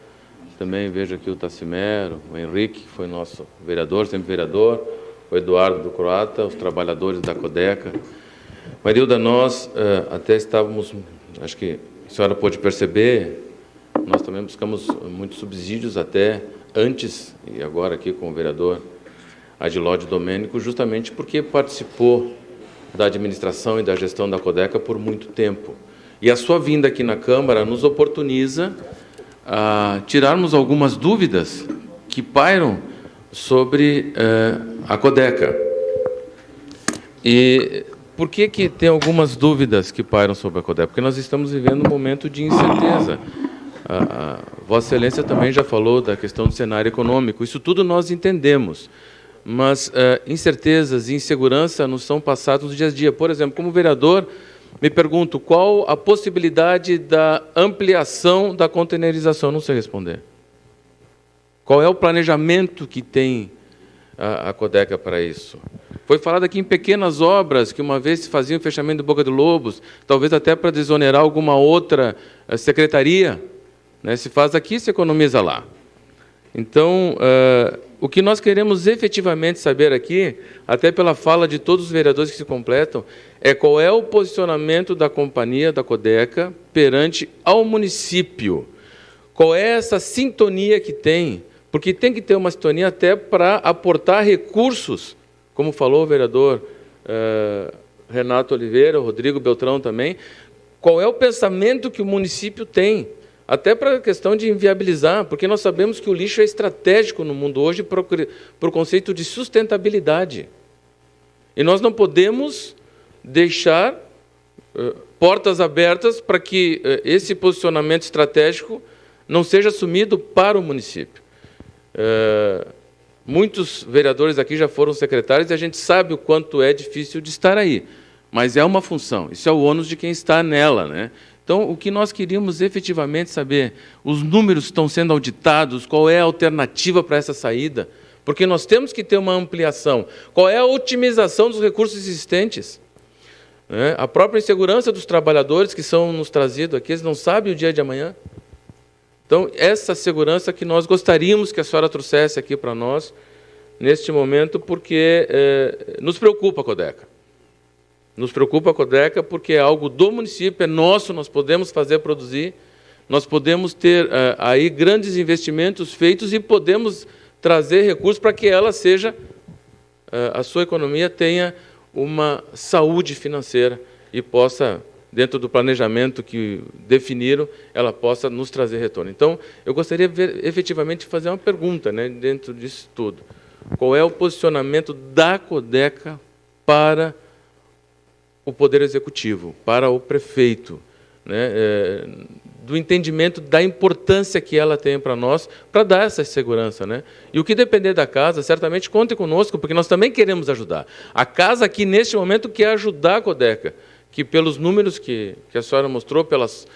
Também vejo aqui o Tassimero, o Henrique, que foi nosso vereador, sempre vereador, o Eduardo do Croata, os trabalhadores da Codeca. Marilda, nós até estávamos, acho que a senhora pôde perceber, nós também buscamos muitos subsídios até antes, e agora aqui com o vereador Adilódio Domênico, justamente porque participou da administração e da gestão da Codeca por muito tempo. E a sua vinda aqui na Câmara nos oportuniza a tirarmos algumas dúvidas que pairam sobre a Codeca. E por que tem algumas dúvidas que pairam sobre a Codeca? Porque nós estamos vivendo um momento de incerteza. Vossa Excelência também já falou da questão do cenário econômico. Isso tudo nós entendemos. Mas incertezas e insegurança nos são passados no dia a dia. Por exemplo, como vereador, me pergunto qual a possibilidade da ampliação da containerização. Não sei responder. Qual é o planejamento que tem a Codeca para isso? Foi falado aqui em pequenas obras que uma vez se faziam o fechamento do Boca de Lobos, talvez até para desonerar alguma outra secretaria. Né? Se faz aqui, se economiza lá. Então, o que nós queremos efetivamente saber aqui, até pela fala de todos os vereadores que se completam, é qual é o posicionamento da companhia, da Codeca, perante ao município. Qual é essa sintonia que tem? Porque tem que ter uma sintonia até para aportar recursos, como falou o vereador Renato Oliveira, o Rodrigo Beltrão também. Qual é o pensamento que o município tem? Até para a questão de inviabilizar, porque nós sabemos que o lixo é estratégico no mundo hoje para o conceito de sustentabilidade. E nós não podemos deixar portas abertas para que esse posicionamento estratégico não seja assumido para o município. Muitos vereadores aqui já foram secretários e a gente sabe o quanto é difícil de estar aí. Mas é uma função, isso é o ônus de quem está nela, né? Então, o que nós queríamos efetivamente saber, os números estão sendo auditados, qual é a alternativa para essa saída? Porque nós temos que ter uma ampliação. Qual é a otimização dos recursos existentes? A própria insegurança dos trabalhadores que são nos trazidos aqui, eles não sabem o dia de amanhã. Então, essa segurança que nós gostaríamos que a senhora trouxesse aqui para nós, neste momento, porque nos preocupa a Codeca. Nos preocupa a Codeca porque é algo do município, é nosso, nós podemos fazer produzir, nós podemos ter aí grandes investimentos feitos e podemos trazer recursos para que ela seja, a sua economia tenha uma saúde financeira e possa, dentro do planejamento que definiram, ela possa nos trazer retorno. Então, eu gostaria efetivamente de fazer uma pergunta, né, dentro disso tudo. Qual é o posicionamento da Codeca para o Poder Executivo, para o prefeito, né, do entendimento da importância que ela tem para nós, para dar essa segurança, né? E o que depender da casa, certamente contem conosco, porque nós também queremos ajudar. A casa aqui, neste momento, quer ajudar a Codeca, que pelos números que a senhora mostrou, pelas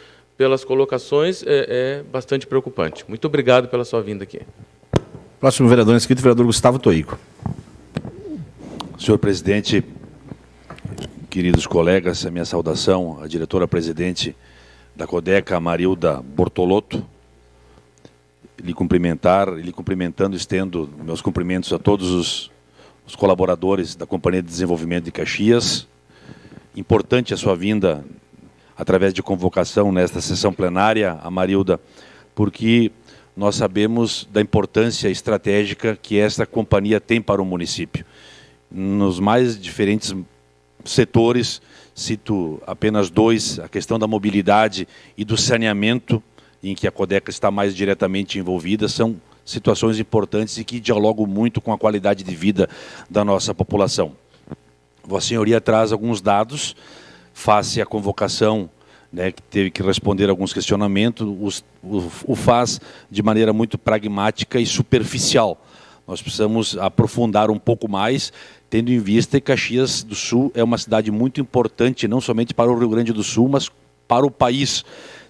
colocações, é bastante preocupante. Muito obrigado pela sua vinda aqui. Próximo vereador inscrito, vereador Gustavo Toigo. Senhor presidente, queridos colegas, a minha saudação à diretora-presidente da Codeca, Marilda Bortolotto. Lhe cumprimentando, estendo meus cumprimentos a todos os colaboradores da Companhia de Desenvolvimento de Caxias. Importante a sua vinda através de convocação nesta sessão plenária, a Marilda, porque nós sabemos da importância estratégica que esta companhia tem para o município. Nos mais diferentes setores, cito apenas dois, a questão da mobilidade e do saneamento, em que a Codeca está mais diretamente envolvida, são situações importantes e que dialogam muito com a qualidade de vida da nossa população. Vossa Senhoria traz alguns dados, face à convocação, né, que teve que responder alguns questionamentos, o faz de maneira muito pragmática e superficial. Nós precisamos aprofundar um pouco mais, tendo em vista que Caxias do Sul é uma cidade muito importante, não somente para o Rio Grande do Sul, mas para o país,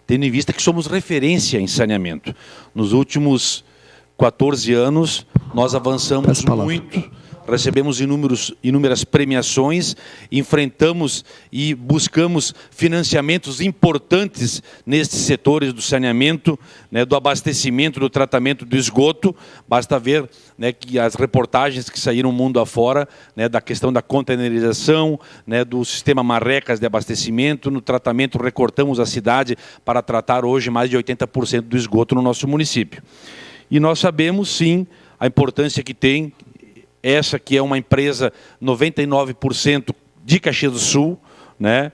tendo em vista que somos referência em saneamento. Nos últimos 14 anos, nós avançamos muito, recebemos inúmeras premiações, enfrentamos e buscamos financiamentos importantes nestes setores do saneamento, né, do abastecimento, do tratamento do esgoto. Basta ver, né, que as reportagens que saíram mundo afora, né, da questão da containerização, né, do sistema Marrecas de abastecimento, no tratamento recortamos a cidade para tratar hoje mais de 80% do esgoto no nosso município. E nós sabemos, sim, a importância que tem essa que é uma empresa 99% de Caxias do Sul, né,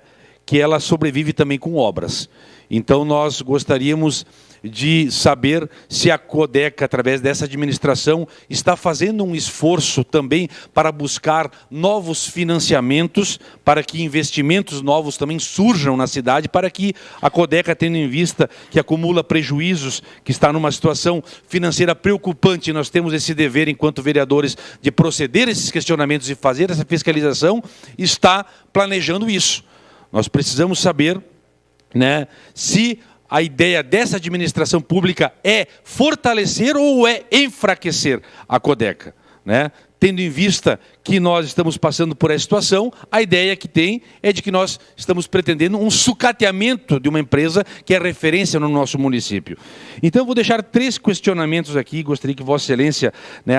que ela sobrevive também com obras. Então, nós gostaríamos de saber se a Codeca, através dessa administração, está fazendo um esforço também para buscar novos financiamentos, para que investimentos novos também surjam na cidade, para que a Codeca, tendo em vista que acumula prejuízos, que está numa situação financeira preocupante, nós temos esse dever, enquanto vereadores, de proceder a esses questionamentos e fazer essa fiscalização, está planejando isso. Nós precisamos saber, né, se a ideia dessa administração pública é fortalecer ou é enfraquecer a Codeca, né? Tendo em vista que nós estamos passando por essa situação, a ideia que tem é de que nós estamos pretendendo um sucateamento de uma empresa que é referência no nosso município. Então, eu vou deixar 3 questionamentos aqui, gostaria que Vossa Excelência, né,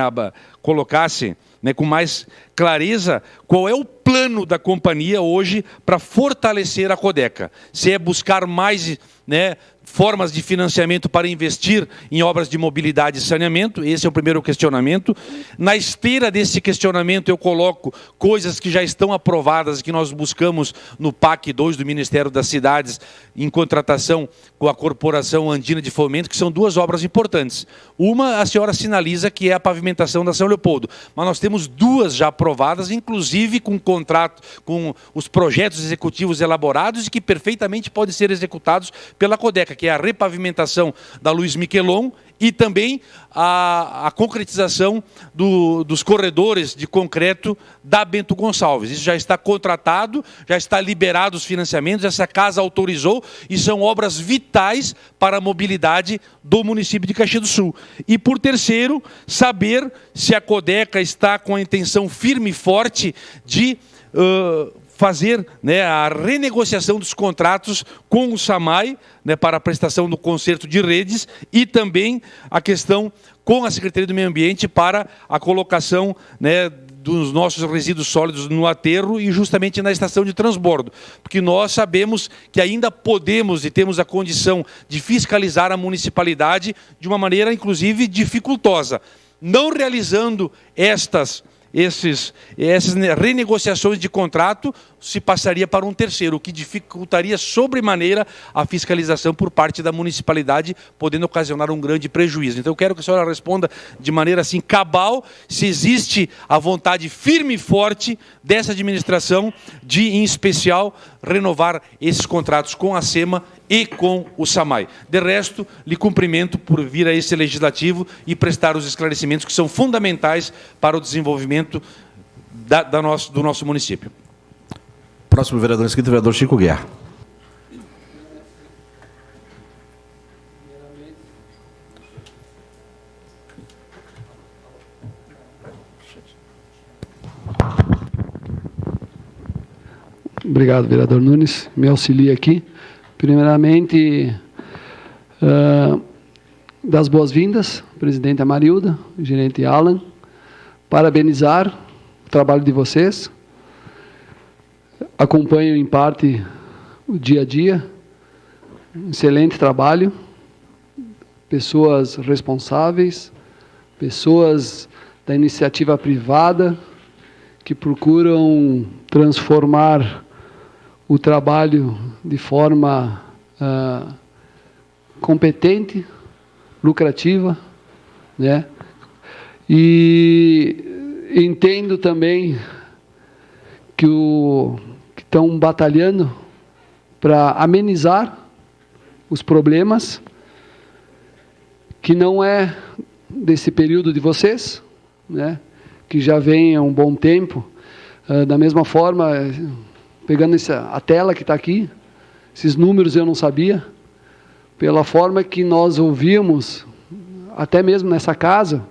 colocasse, né, com mais clareza qual é o plano da companhia hoje para fortalecer a Codeca. Se é buscar mais, né, formas de financiamento para investir em obras de mobilidade e saneamento, esse é o primeiro questionamento. Na esteira desse questionamento eu coloco coisas que já estão aprovadas, que nós buscamos no PAC 2 do Ministério das Cidades, em contratação com a Corporação Andina de Fomento, que são 2 obras importantes. Uma, a senhora sinaliza que é a pavimentação da São Leopoldo, mas nós temos 2 já aprovadas, inclusive com contrato, com os projetos executivos elaborados e que perfeitamente podem ser executados pela Codeca, que é a repavimentação da Luiz Miquelon e também a concretização dos corredores de concreto da Bento Gonçalves. Isso já está contratado, já está liberado os financiamentos, essa casa autorizou e são obras vitais para a mobilidade do município de Caxias do Sul. E, por terceiro, saber se a Codeca está com a intenção firme e forte de fazer, né, a renegociação dos contratos com o SAMAI, né, para a prestação do conserto de redes e também a questão com a Secretaria do Meio Ambiente para a colocação, né, dos nossos resíduos sólidos no aterro e justamente na estação de transbordo, porque nós sabemos que ainda podemos e temos a condição de fiscalizar a municipalidade de uma maneira, inclusive, dificultosa. Não realizando essas renegociações de contrato, se passaria para um terceiro, o que dificultaria sobremaneira a fiscalização por parte da municipalidade, podendo ocasionar um grande prejuízo. Então, eu quero que a senhora responda de maneira assim cabal, se existe a vontade firme e forte dessa administração de, em especial, renovar esses contratos com a SEMA e com o SAMAI. De resto, lhe cumprimento por vir a esse legislativo e prestar os esclarecimentos que são fundamentais para o desenvolvimento do nosso município. Próximo vereador inscrito, vereador Chico Guerra. Obrigado, vereador Nunes. Me auxilia aqui. Primeiramente, das boas-vindas, presidente Amarilda, gerente Alan, parabenizar o trabalho de vocês. Acompanho em parte o dia a dia, excelente trabalho, pessoas responsáveis, pessoas da iniciativa privada que procuram transformar o trabalho de forma competente, lucrativa, né? E entendo também que estão batalhando para amenizar os problemas, que não é desse período de vocês, né? Que já vem há um bom tempo. Da mesma forma, pegando a tela que está aqui, esses números eu não sabia, pela forma que nós ouvimos, até mesmo nessa casa,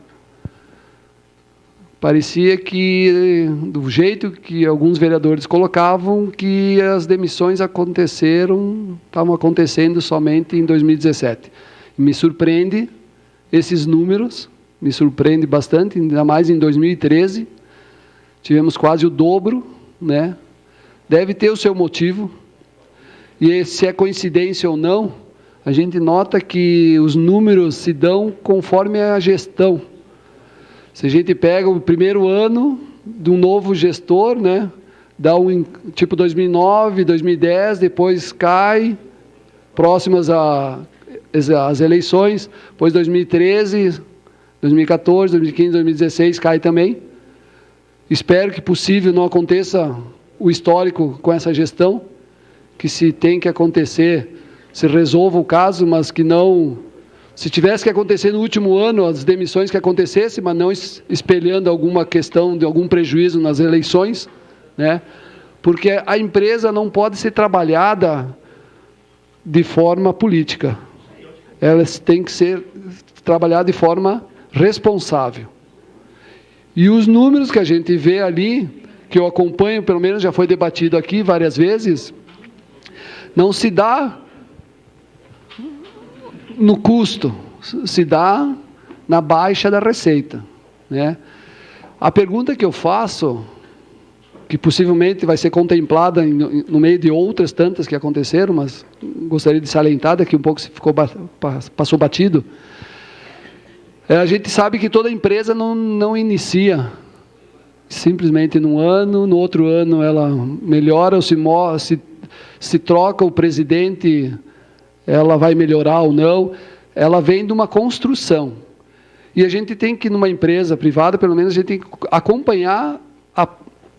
parecia que, do jeito que alguns vereadores colocavam, que as demissões estavam acontecendo somente em 2017. Me surpreende esses números, me surpreende bastante, ainda mais em 2013, tivemos quase o dobro, né? Deve ter o seu motivo, e se é coincidência ou não, a gente nota que os números se dão conforme a gestão. Se a gente pega o primeiro ano de um novo gestor, né, dá tipo 2009, 2010, depois cai, próximas às eleições, depois 2013, 2014, 2015, 2016 cai também. Espero que possível não aconteça o histórico com essa gestão, que se tem que acontecer, se resolva o caso, mas que não... Se tivesse que acontecer no último ano, as demissões que acontecessem, mas não espelhando alguma questão de algum prejuízo nas eleições, né? Porque a empresa não pode ser trabalhada de forma política. Ela tem que ser trabalhada de forma responsável. E os números que a gente vê ali, que eu acompanho, pelo menos já foi debatido aqui várias vezes, não se dá no custo, se dá na baixa da receita, né? A pergunta que eu faço, que possivelmente vai ser contemplada no meio de outras tantas que aconteceram, mas gostaria de salientar, daqui um pouco passou batido, a gente sabe que toda empresa não inicia simplesmente num ano, no outro ano ela melhora, ou se troca o presidente, ela vai melhorar ou não, ela vem de uma construção. E a gente tem que, numa empresa privada, pelo menos a gente tem que acompanhar a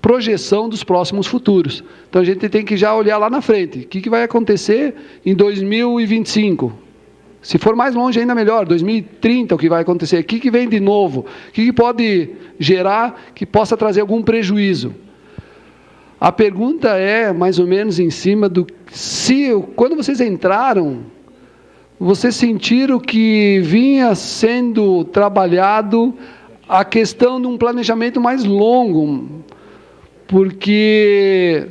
projeção dos próximos futuros. Então a gente tem que já olhar lá na frente, o que vai acontecer em 2025? Se for mais longe, ainda melhor, 2030, o que vai acontecer? O que vem de novo? O que pode gerar que possa trazer algum prejuízo? A pergunta é, mais ou menos, em cima do... Quando vocês entraram, vocês sentiram que vinha sendo trabalhado a questão de um planejamento mais longo, porque...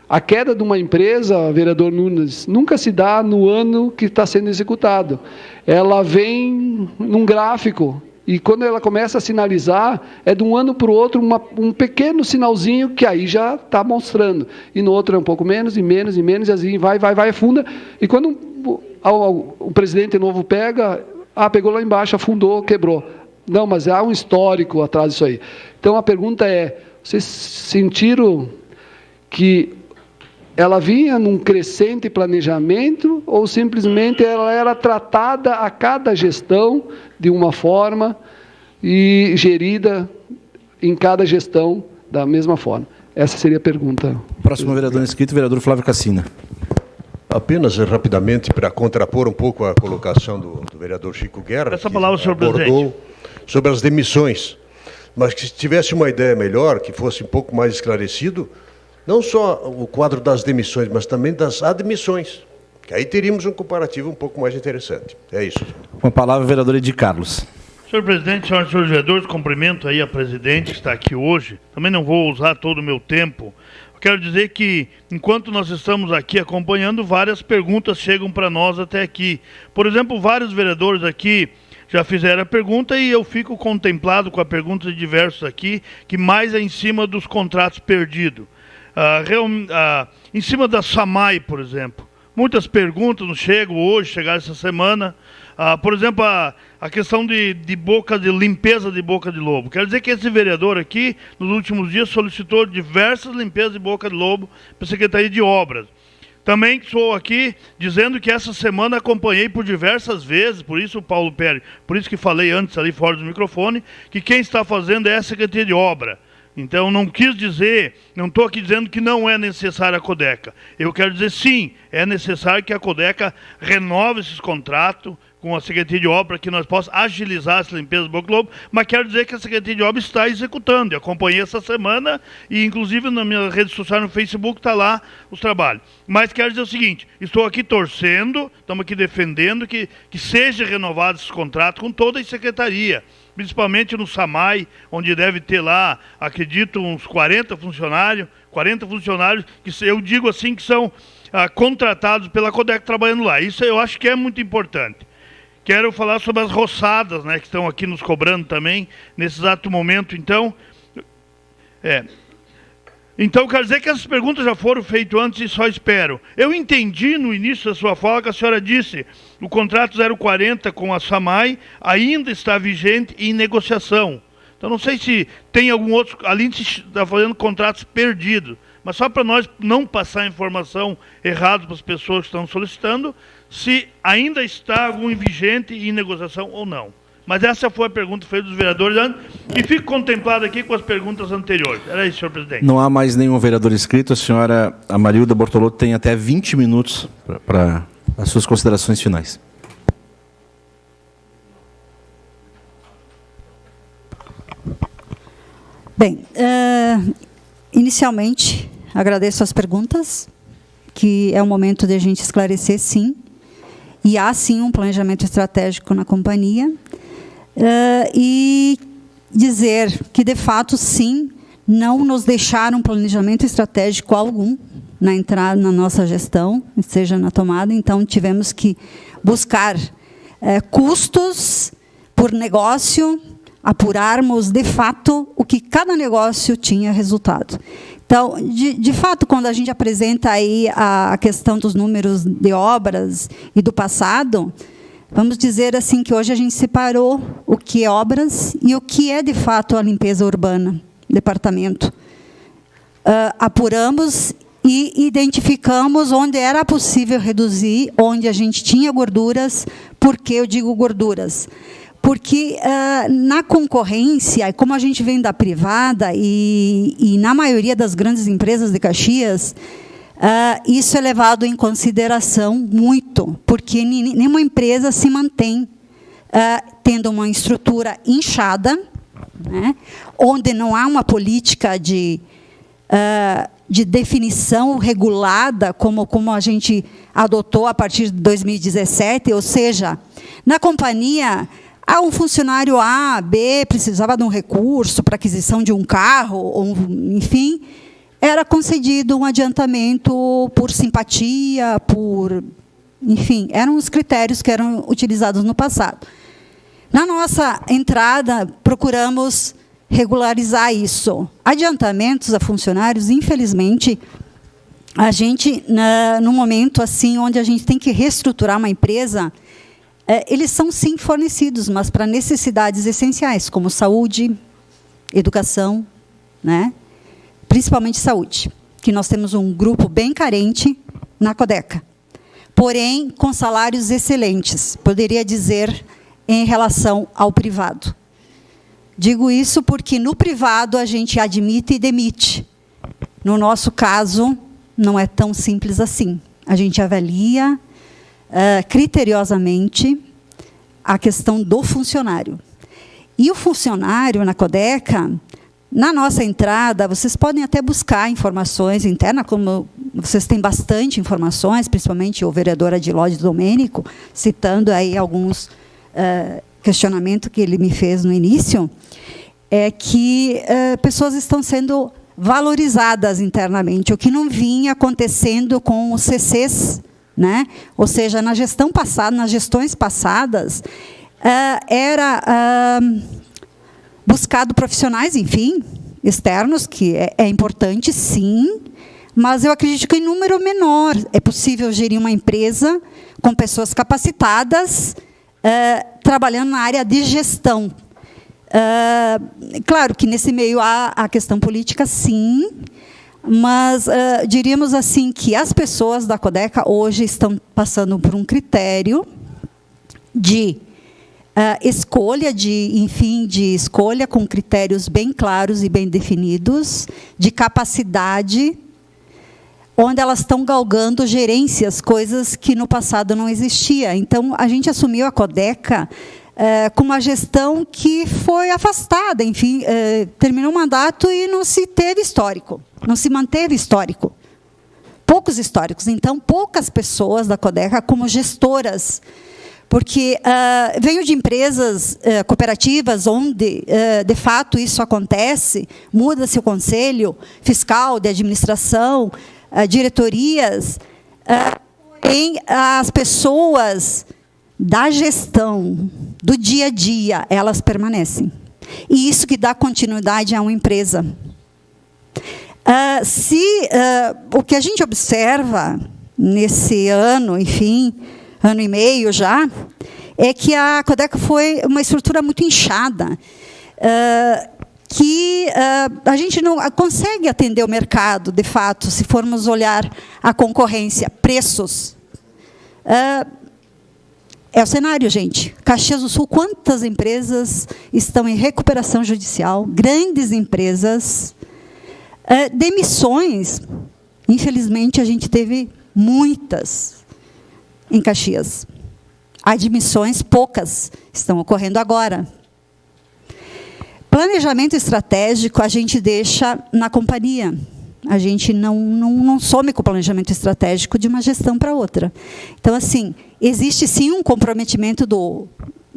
A queda de uma empresa, vereador Nunes, nunca se dá no ano que está sendo executado. Ela vem num gráfico, e quando ela começa a sinalizar, é de um ano para o outro um pequeno sinalzinho que aí já está mostrando. E no outro é um pouco menos, e menos, e menos, e assim vai, afunda. E quando o presidente novo pegou lá embaixo, afundou, quebrou. Não, mas há um histórico atrás disso aí. Então a pergunta é, vocês sentiram que ela vinha num crescente planejamento ou simplesmente ela era tratada a cada gestão de uma forma e gerida em cada gestão da mesma forma? Essa seria a pergunta. Próximo vereador inscrito, vereador Flávio Cassina. Apenas rapidamente para contrapor um pouco a colocação do vereador Chico Guerra, essa palavra, senhor abordou presidente, sobre as demissões, mas que se tivesse uma ideia melhor, que fosse um pouco mais esclarecido, não só o quadro das demissões, mas também das admissões, que aí teríamos um comparativo um pouco mais interessante. É isso. Com a palavra, o vereador Edir Carlos. senhor presidente, senhoras e senhores vereadores, cumprimento aí a presidente que está aqui hoje. Também não vou usar todo o meu tempo. Eu quero dizer que, enquanto nós estamos aqui acompanhando, várias perguntas chegam para nós até aqui. Por exemplo, vários vereadores aqui já fizeram a pergunta e eu fico contemplado com a pergunta de diversos aqui, que mais é em cima dos contratos perdidos. Em cima da SAMAI, por exemplo, muitas perguntas nos chegam hoje, chegaram essa semana. Por exemplo, a questão de limpeza de boca de lobo. Quero dizer que esse vereador aqui, nos últimos dias, solicitou diversas limpezas de boca de lobo para a Secretaria de Obras. Também estou aqui dizendo que essa semana acompanhei por diversas vezes, por isso o Paulo Pérez, por isso que falei antes ali fora do microfone, que quem está fazendo é a Secretaria de Obra. Então, não quis dizer, não estou aqui dizendo que não é necessária a Codeca. Eu quero dizer, sim, é necessário que a Codeca renove esses contratos com a Secretaria de Obra, para que nós possamos agilizar essa limpeza do Boca do Lobo, mas quero dizer que a Secretaria de Obra está executando. Eu acompanhei essa semana e, inclusive, na minha rede social, no Facebook, está lá os trabalhos. Mas quero dizer o seguinte, estou aqui torcendo, estamos aqui defendendo que seja renovado esses contratos com toda a Secretaria, principalmente no SAMAI, onde deve ter lá, acredito, uns 40 funcionários, que eu digo assim que são contratados pela Codeca trabalhando lá. Isso eu acho que é muito importante. Quero falar sobre as roçadas, né, que estão aqui nos cobrando também, nesse exato momento. Então, quero dizer que essas perguntas já foram feitas antes e só espero. Eu entendi no início da sua fala que a senhora disse o contrato 040 com a SAMAI ainda está vigente e em negociação. Então, não sei se tem algum outro... Ali se está fazendo contratos perdidos. mas só para nós não passar informação errada para as pessoas que estão solicitando, se ainda está algum vigente em negociação ou não. Mas essa foi a pergunta feita dos vereadores e fico contemplado aqui com as perguntas anteriores. Era isso, senhor presidente. Não há mais nenhum vereador inscrito. A senhora Marilda Bortolotto tem até 20 minutos para as suas considerações finais. Bem, inicialmente, agradeço as perguntas, que é o momento de a gente esclarecer, sim, e há, sim, um planejamento estratégico na companhia, e dizer que, de fato, sim, não nos deixaram um planejamento estratégico algum na entrada, na nossa gestão, seja na tomada, então tivemos que buscar custos por negócio, apurarmos, de fato, o que cada negócio tinha resultado. Então, de fato, quando a gente apresenta aí a questão dos números de obras e do passado, vamos dizer assim que hoje a gente separou o que é obras e o que é, de fato, a limpeza urbana, departamento. Apuramos e identificamos onde era possível reduzir, onde a gente tinha gorduras. Por que eu digo gorduras? Porque na concorrência, como a gente vem da privada e na maioria das grandes empresas de Caxias, isso é levado em consideração muito, porque nenhuma empresa se mantém tendo uma estrutura inchada, né, onde não há uma política de definição regulada, como a gente adotou a partir de 2017, ou seja, na companhia, um funcionário A, B, precisava de um recurso para aquisição de um carro, ou, enfim, era concedido um adiantamento por simpatia, enfim, eram os critérios que eram utilizados no passado. Na nossa entrada, procuramos regularizar isso. Adiantamentos a funcionários, infelizmente, a gente, no momento assim, onde a gente tem que reestruturar uma empresa, eles são, sim, fornecidos, mas para necessidades essenciais, como saúde, educação, né? Principalmente saúde, que nós temos um grupo bem carente na Codeca, porém, com salários excelentes, poderia dizer, em relação ao privado. Digo isso porque, no privado, a gente admite e demite. No nosso caso, não é tão simples assim. A gente avalia criteriosamente a questão do funcionário. E o funcionário na Codeca, na nossa entrada, vocês podem até buscar informações internas, como vocês têm bastante informações, principalmente o vereador Adilóide Domênico, citando aí alguns questionamentos que ele me fez no início, é que pessoas estão sendo valorizadas internamente, o que não vinha acontecendo com os CCs, né? Ou seja, na gestão passada, nas gestões passadas, era buscado profissionais, enfim, externos, que é importante, sim, mas eu acredito que em número menor é possível gerir uma empresa com pessoas capacitadas, trabalhando na área de gestão. Claro que nesse meio há a questão política, sim, mas diríamos assim que as pessoas da Codeca hoje estão passando por um critério de escolha, de escolha com critérios bem claros e bem definidos, de capacidade, onde elas estão galgando gerências, coisas que no passado não existia. Então, a gente assumiu a Codeca com uma gestão que foi afastada, enfim, terminou o mandato e não se teve histórico, não se manteve histórico. Poucos históricos. Então, poucas pessoas da Codeca como gestoras, porque venho de empresas cooperativas onde, de fato, isso acontece, muda-se o conselho fiscal, de administração, diretorias, porém, as pessoas da gestão, do dia a dia, elas permanecem. E isso que dá continuidade a uma empresa. O que a gente observa nesse ano, enfim, ano e meio já, é que a Codeca foi uma estrutura muito inchada. que a gente não consegue atender o mercado, de fato, se formos olhar a concorrência, preços. É o cenário, gente. Caxias do Sul, quantas empresas estão em recuperação judicial? Grandes empresas. Demissões, infelizmente, a gente teve muitas em Caxias. Admissões, poucas, estão ocorrendo agora. Planejamento estratégico a gente deixa na companhia. A gente não some com o planejamento estratégico de uma gestão para outra. Então, assim, existe sim um comprometimento do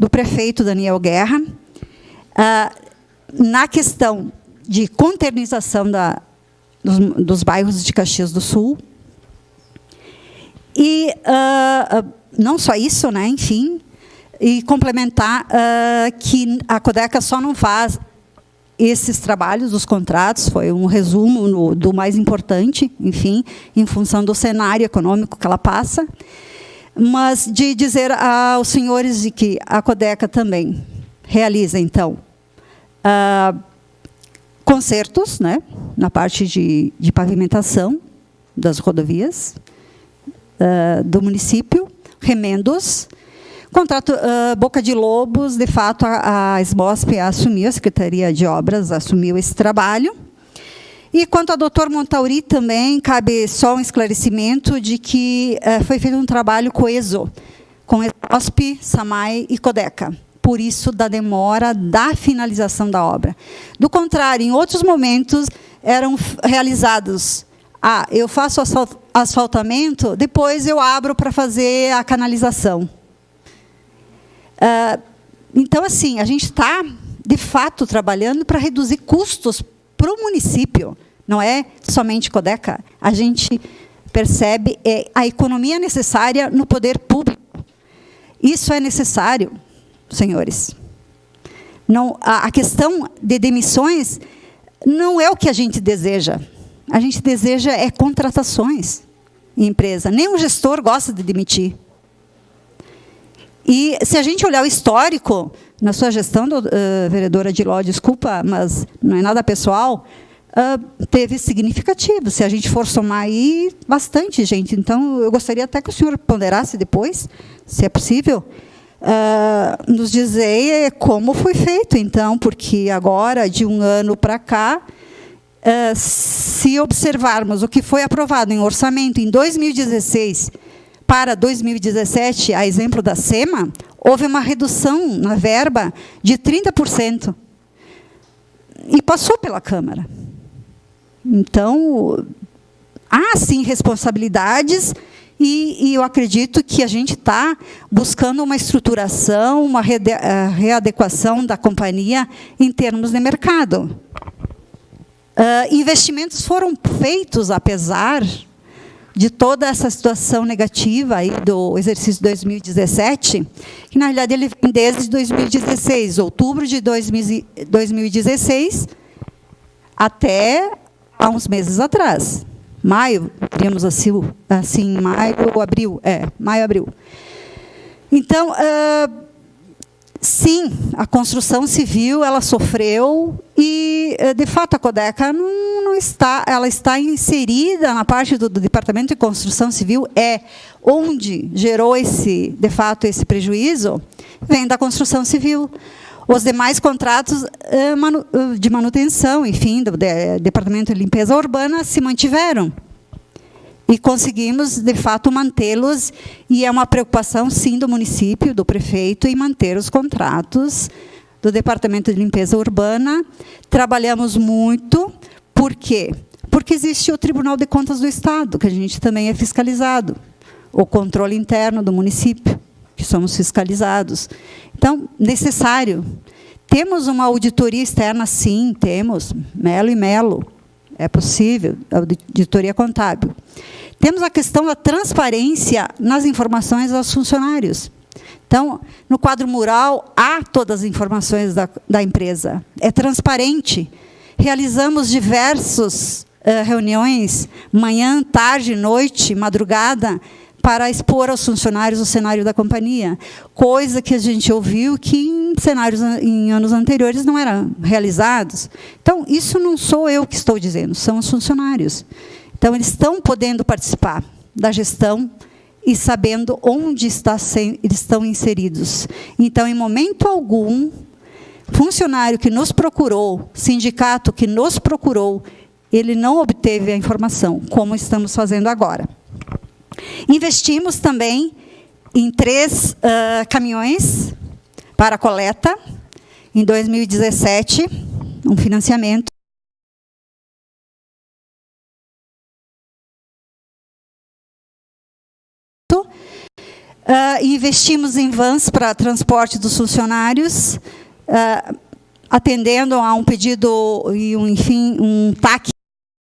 prefeito Daniel Guerra na questão de conternização dos bairros de Caxias do Sul. E não só isso, né, enfim, e complementar que a Codeca só não faz esses trabalhos, os contratos, foi um resumo do mais importante, enfim, em função do cenário econômico que ela passa, mas de dizer aos senhores de que a Codeca também realiza, então, consertos, né, na parte de pavimentação das rodovias do município, remendos. Contrato Boca de Lobos, de fato, a SBOSP assumiu, a Secretaria de Obras assumiu esse trabalho. E quanto ao doutor Montauri, também cabe só um esclarecimento de que foi feito um trabalho coeso com SBOSP, SAMAI e Codeca. Por isso, da demora da finalização da obra. Do contrário, em outros momentos, eram realizados... eu faço asfaltamento, depois eu abro para fazer a canalização. Então, assim, a gente está, de fato, trabalhando para reduzir custos para o município. Não é somente Codeca. A gente percebe a economia necessária no poder público. Isso é necessário, senhores. Não, a questão de demissões não é o que a gente deseja. A gente deseja contratações em empresa. Nem o gestor gosta de demitir. E, se a gente olhar o histórico, na sua gestão, vereadora Diló, desculpa, mas não é nada pessoal, teve significativo. Se a gente for somar aí, bastante, gente. Então, eu gostaria até que o senhor ponderasse depois, se é possível, nos dizer como foi feito, então, porque agora, de um ano para cá, se observarmos o que foi aprovado em orçamento em 2016 para 2017, a exemplo da SEMA, houve uma redução na verba de 30%. E passou pela Câmara. Então, há, sim, responsabilidades, e eu acredito que a gente está buscando uma estruturação, uma readequação da companhia em termos de mercado. Investimentos foram feitos, apesar de toda essa situação negativa aí do exercício 2017, que, na realidade, ele vem desde 2016, outubro de 2016, até há uns meses atrás. Maio, teríamos assim, maio, abril. Maio, abril. Então, sim, a construção civil, ela sofreu e, de fato, a Codeca não está, ela está inserida na parte do Departamento de Construção Civil, onde gerou de fato, esse prejuízo, vem da construção civil. Os demais contratos de manutenção, enfim, do Departamento de Limpeza Urbana, se mantiveram. E conseguimos, de fato, mantê-los, e é uma preocupação, sim, do município, do prefeito, em manter os contratos do Departamento de Limpeza Urbana. Trabalhamos muito. Por quê? Porque existe o Tribunal de Contas do Estado, que a gente também é fiscalizado, o controle interno do município, que somos fiscalizados. Então, necessário. Temos uma auditoria externa, sim, temos, Melo e Melo. É possível, auditoria contábil. Temos a questão da transparência nas informações aos funcionários. Então, no quadro mural, há todas as informações da empresa. É transparente. Realizamos diversas reuniões, manhã, tarde, noite, madrugada, para expor aos funcionários o cenário da companhia, coisa que a gente ouviu que em anos anteriores não eram realizados. Então, isso não sou eu que estou dizendo, são os funcionários. Então, eles estão podendo participar da gestão e sabendo onde eles estão inseridos. Então, em momento algum, funcionário que nos procurou, sindicato que nos procurou, ele não obteve a informação, como estamos fazendo agora. Investimos também em 3 caminhões para coleta, em 2017, um financiamento. Investimos em vans para transporte dos funcionários, atendendo a um pedido e, enfim, um TAC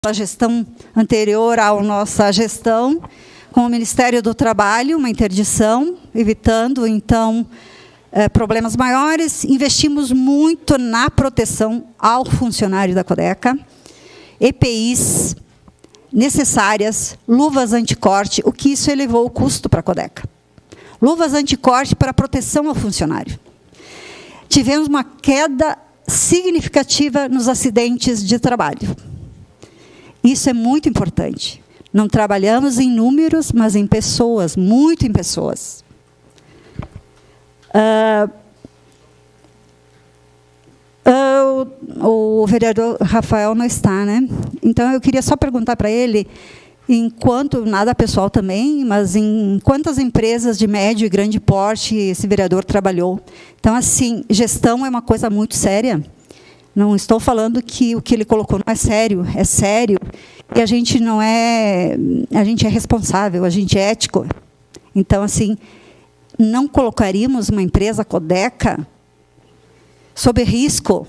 da gestão anterior à nossa gestão, com o Ministério do Trabalho, uma interdição, evitando, então, problemas maiores. Investimos muito na proteção ao funcionário da Codeca, EPIs necessárias, luvas anticorte, o que isso elevou o custo para a Codeca. Luvas anticorte para proteção ao funcionário. Tivemos uma queda significativa nos acidentes de trabalho. Isso é muito importante. Não trabalhamos em números, mas em pessoas, muito em pessoas. O vereador Rafael não está, né? Então, eu queria só perguntar para ele, nada pessoal também, mas em quantas empresas de médio e grande porte esse vereador trabalhou. Então, assim, gestão é uma coisa muito séria. Não estou falando que o que ele colocou não é sério, e a gente não é, a gente é responsável, a gente é ético. Então, assim, não colocaríamos uma empresa Codeca sob risco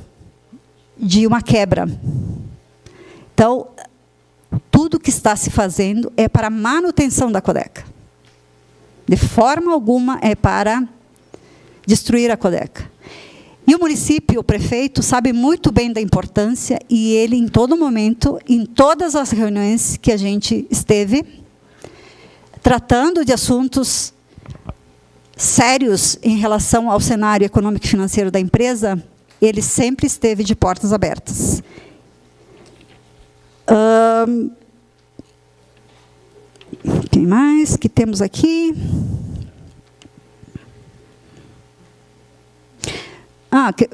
de uma quebra. Então, tudo que está se fazendo é para a manutenção da Codeca. De forma alguma é para destruir a Codeca. E o município, o prefeito, sabe muito bem da importância, e ele, em todo momento, em todas as reuniões que a gente esteve, tratando de assuntos sérios em relação ao cenário econômico e financeiro da empresa, ele sempre esteve de portas abertas. Quem mais que temos aqui?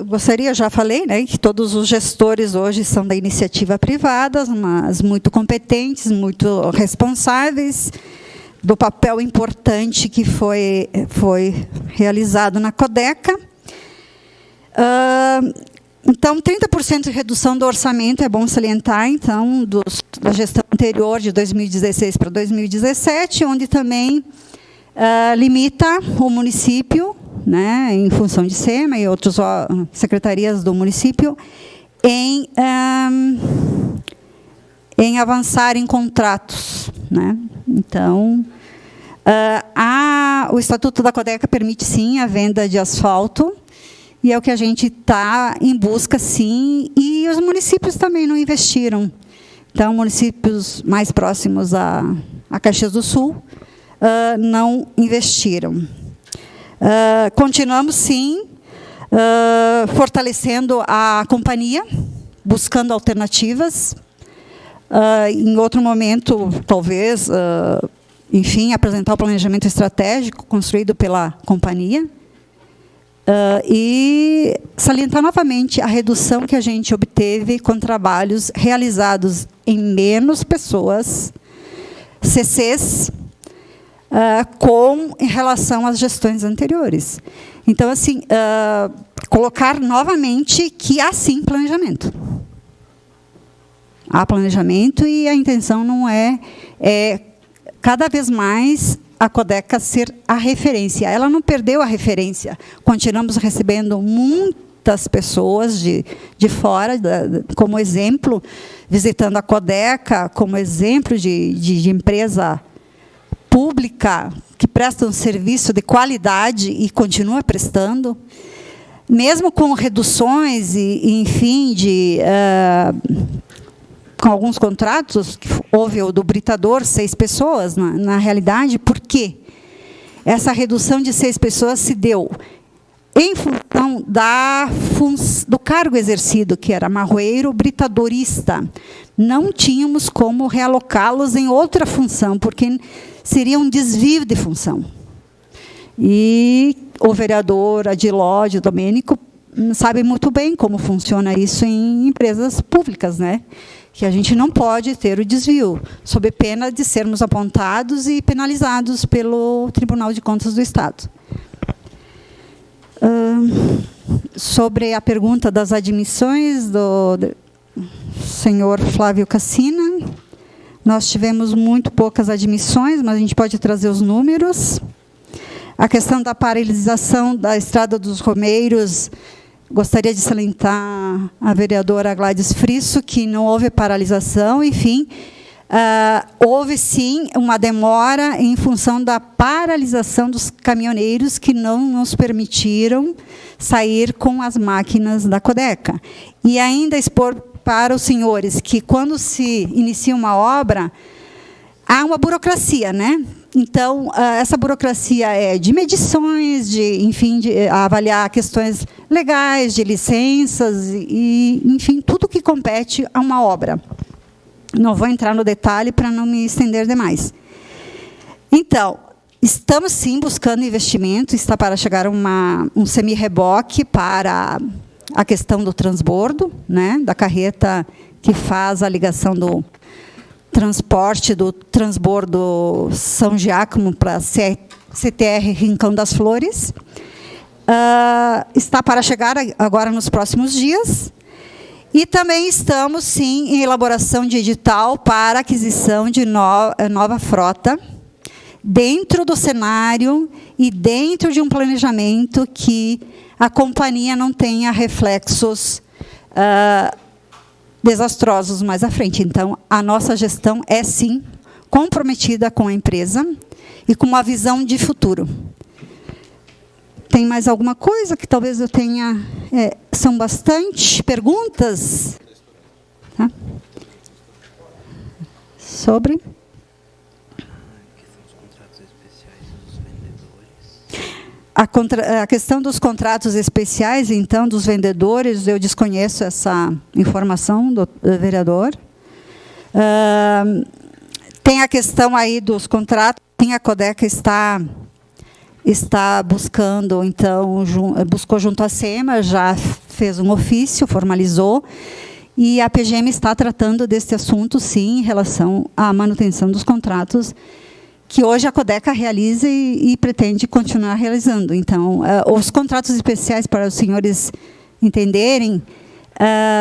Gostaria, já falei, né, que todos os gestores hoje são da iniciativa privada, mas muito competentes, muito responsáveis, do papel importante que foi realizado na Codeca. Então, 30% de redução do orçamento, é bom salientar, então, da gestão anterior, de 2016 para 2017, onde também limita o município, né, em função de SEMA e outras secretarias do município, em avançar em contratos, né? Então, o Estatuto da Codeca permite, sim, a venda de asfalto, e é o que a gente está em busca, sim, e os municípios também não investiram. Então, municípios mais próximos a Caxias do Sul não investiram. Continuamos, sim, fortalecendo a companhia, buscando alternativas. Em outro momento, talvez, enfim, apresentar o planejamento estratégico construído pela companhia. E salientar novamente a redução que a gente obteve com trabalhos realizados em menos pessoas, CCs, em relação às gestões anteriores. Então, assim, colocar novamente que há, sim, planejamento. Há planejamento, e a intenção não é cada vez mais a Codeca ser a referência. Ela não perdeu a referência. Continuamos recebendo muitas pessoas de fora, como exemplo, visitando a Codeca, como exemplo de empresa pública que presta um serviço de qualidade e continua prestando, mesmo com reduções e enfim, com alguns contratos, que houve o do britador, 6 pessoas, na realidade. Por quê? Essa redução de 6 pessoas se deu em função do cargo exercido, que era marroeiro britadorista. Não tínhamos como realocá-los em outra função, porque seria um desvio de função. E o vereador Adilódio Domênico sabe muito bem como funciona isso em empresas públicas, né? Que a gente não pode ter o desvio, sob pena de sermos apontados e penalizados pelo Tribunal de Contas do Estado. Sobre a pergunta das admissões do senhor Flávio Cassina, nós tivemos muito poucas admissões, mas a gente pode trazer os números. A questão da paralisação da Estrada dos Romeiros, gostaria de salientar a vereadora Gladys Frisso, que não houve paralisação, enfim, houve sim uma demora em função da paralisação dos caminhoneiros que não nos permitiram sair com as máquinas da Codeca. E ainda expor para os senhores que, quando se inicia uma obra, há uma burocracia, né? Então, essa burocracia é de medições, enfim, de avaliar questões legais, de licenças, e, enfim, tudo que compete a uma obra. Não vou entrar no detalhe para não me estender demais. Então, estamos, sim, buscando investimento, está para chegar um semi-reboque para a questão do transbordo, né, da carreta que faz a ligação do transporte do transbordo São Giacomo para CTR Rincão das Flores. Está para chegar agora nos próximos dias. E também estamos, sim, em elaboração de edital para aquisição de nova frota, dentro do cenário e dentro de um planejamento que a companhia não tenha reflexos desastrosos mais à frente. Então, a nossa gestão é, sim, comprometida com a empresa e com uma visão de futuro. Tem mais alguma coisa que talvez eu tenha... são bastante perguntas. Tá? Sobre... A questão dos contratos especiais, então, dos vendedores, eu desconheço essa informação do vereador. Tem a questão aí dos contratos, a Codeca está buscando, então, buscou junto à SEMA, já fez um ofício, formalizou, e a PGM está tratando desse assunto, sim, em relação à manutenção dos contratos, que hoje a Codeca realiza e pretende continuar realizando. Então, os contratos especiais, para os senhores entenderem,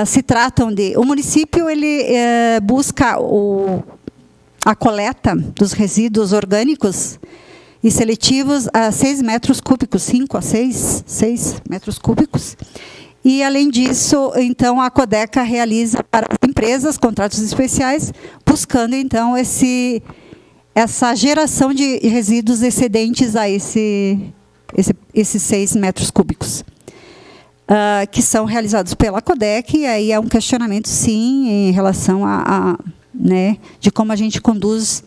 se tratam de... O município ele busca a coleta dos resíduos orgânicos e seletivos a 6 metros cúbicos, 5 a 6 metros cúbicos. E, além disso, então, a Codeca realiza para as empresas contratos especiais, buscando, então, essa geração de resíduos excedentes a esses 6 metros cúbicos, que são realizados pela Codeca, e aí é um questionamento, sim, em relação né, de como a gente conduz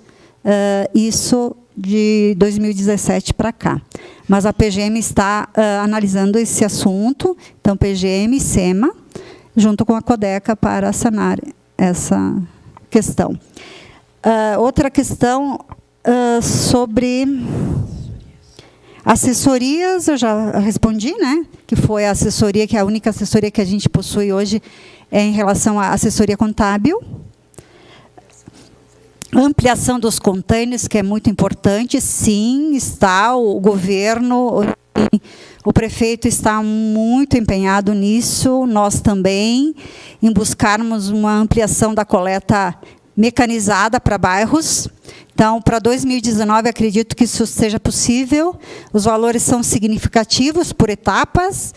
isso de 2017 para cá. Mas a PGM está analisando esse assunto, então PGM e SEMA, junto com a Codeca, para sanar essa questão. Outra questão sobre assessorias, eu já respondi, né? Que foi a assessoria, que é a única assessoria que a gente possui hoje em relação à assessoria contábil. Ampliação dos containers, que é muito importante, sim, está o governo, o prefeito está muito empenhado nisso, nós também, em buscarmos uma ampliação da coleta mecanizada para bairros. Então, para 2019, acredito que isso seja possível. Os valores são significativos por etapas.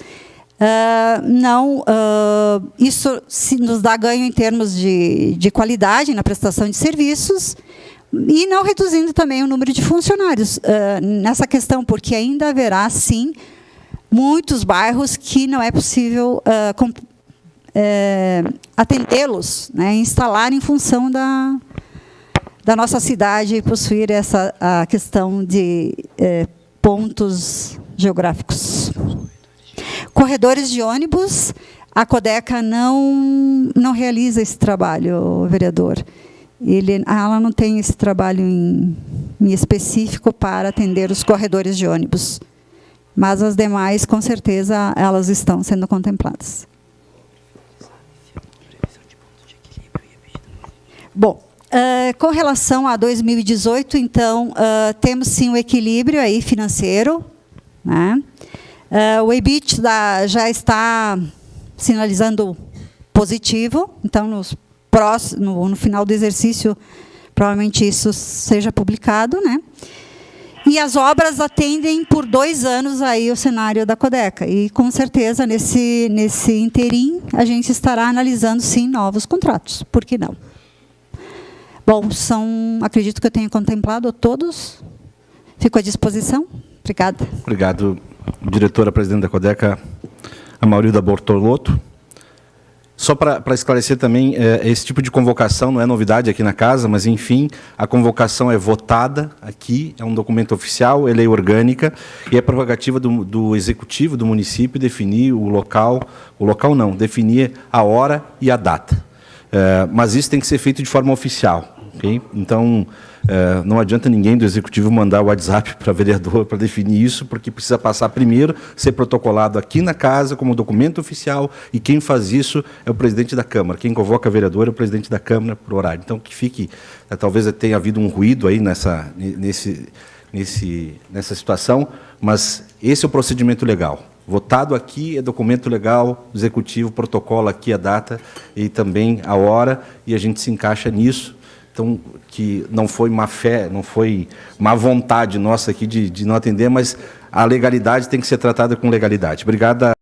Isso nos dá ganho em termos de qualidade na prestação de serviços e não reduzindo também o número de funcionários nessa questão, porque ainda haverá, sim, muitos bairros que não é possível atendê-los, né, instalar em função da nossa cidade e possuir a questão de pontos geográficos. Corredores de ônibus, a Codeca não realiza esse trabalho, vereador. Ela não tem esse trabalho em específico para atender os corredores de ônibus. Mas as demais, com certeza, elas estão sendo contempladas. Bom, com relação a 2018, então, temos sim um equilíbrio aí financeiro, né? O EBITDA já está sinalizando positivo, então, no final do exercício, provavelmente isso seja publicado, né? E as obras atendem por 2 anos aí o cenário da Codeca. E, com certeza, nesse interim, a gente estará analisando, sim, novos contratos. Por que não? Bom, acredito que eu tenha contemplado todos. Fico à disposição. Obrigada. Obrigado, diretora-presidente da Codeca, a Marilda Bortolotto. Só para esclarecer também, esse tipo de convocação não é novidade aqui na casa, mas, enfim, a convocação é votada aqui, é um documento oficial, é lei orgânica, e é prerrogativa do executivo do município definir definir a hora e a data. Mas isso tem que ser feito de forma oficial. Okay? Então, não adianta ninguém do Executivo mandar o WhatsApp para vereador para definir isso, porque precisa passar primeiro, ser protocolado aqui na casa como documento oficial, e quem faz isso é o presidente da Câmara. Quem convoca vereador é o presidente da Câmara por horário. Então, que fique, talvez tenha havido um ruído aí nessa situação, mas esse é o procedimento legal. Votado aqui é documento legal, executivo, protocolo aqui a data e também a hora, e a gente se encaixa nisso. Então, que não foi má fé, não foi má vontade nossa aqui de não atender, mas a legalidade tem que ser tratada com legalidade. Obrigada.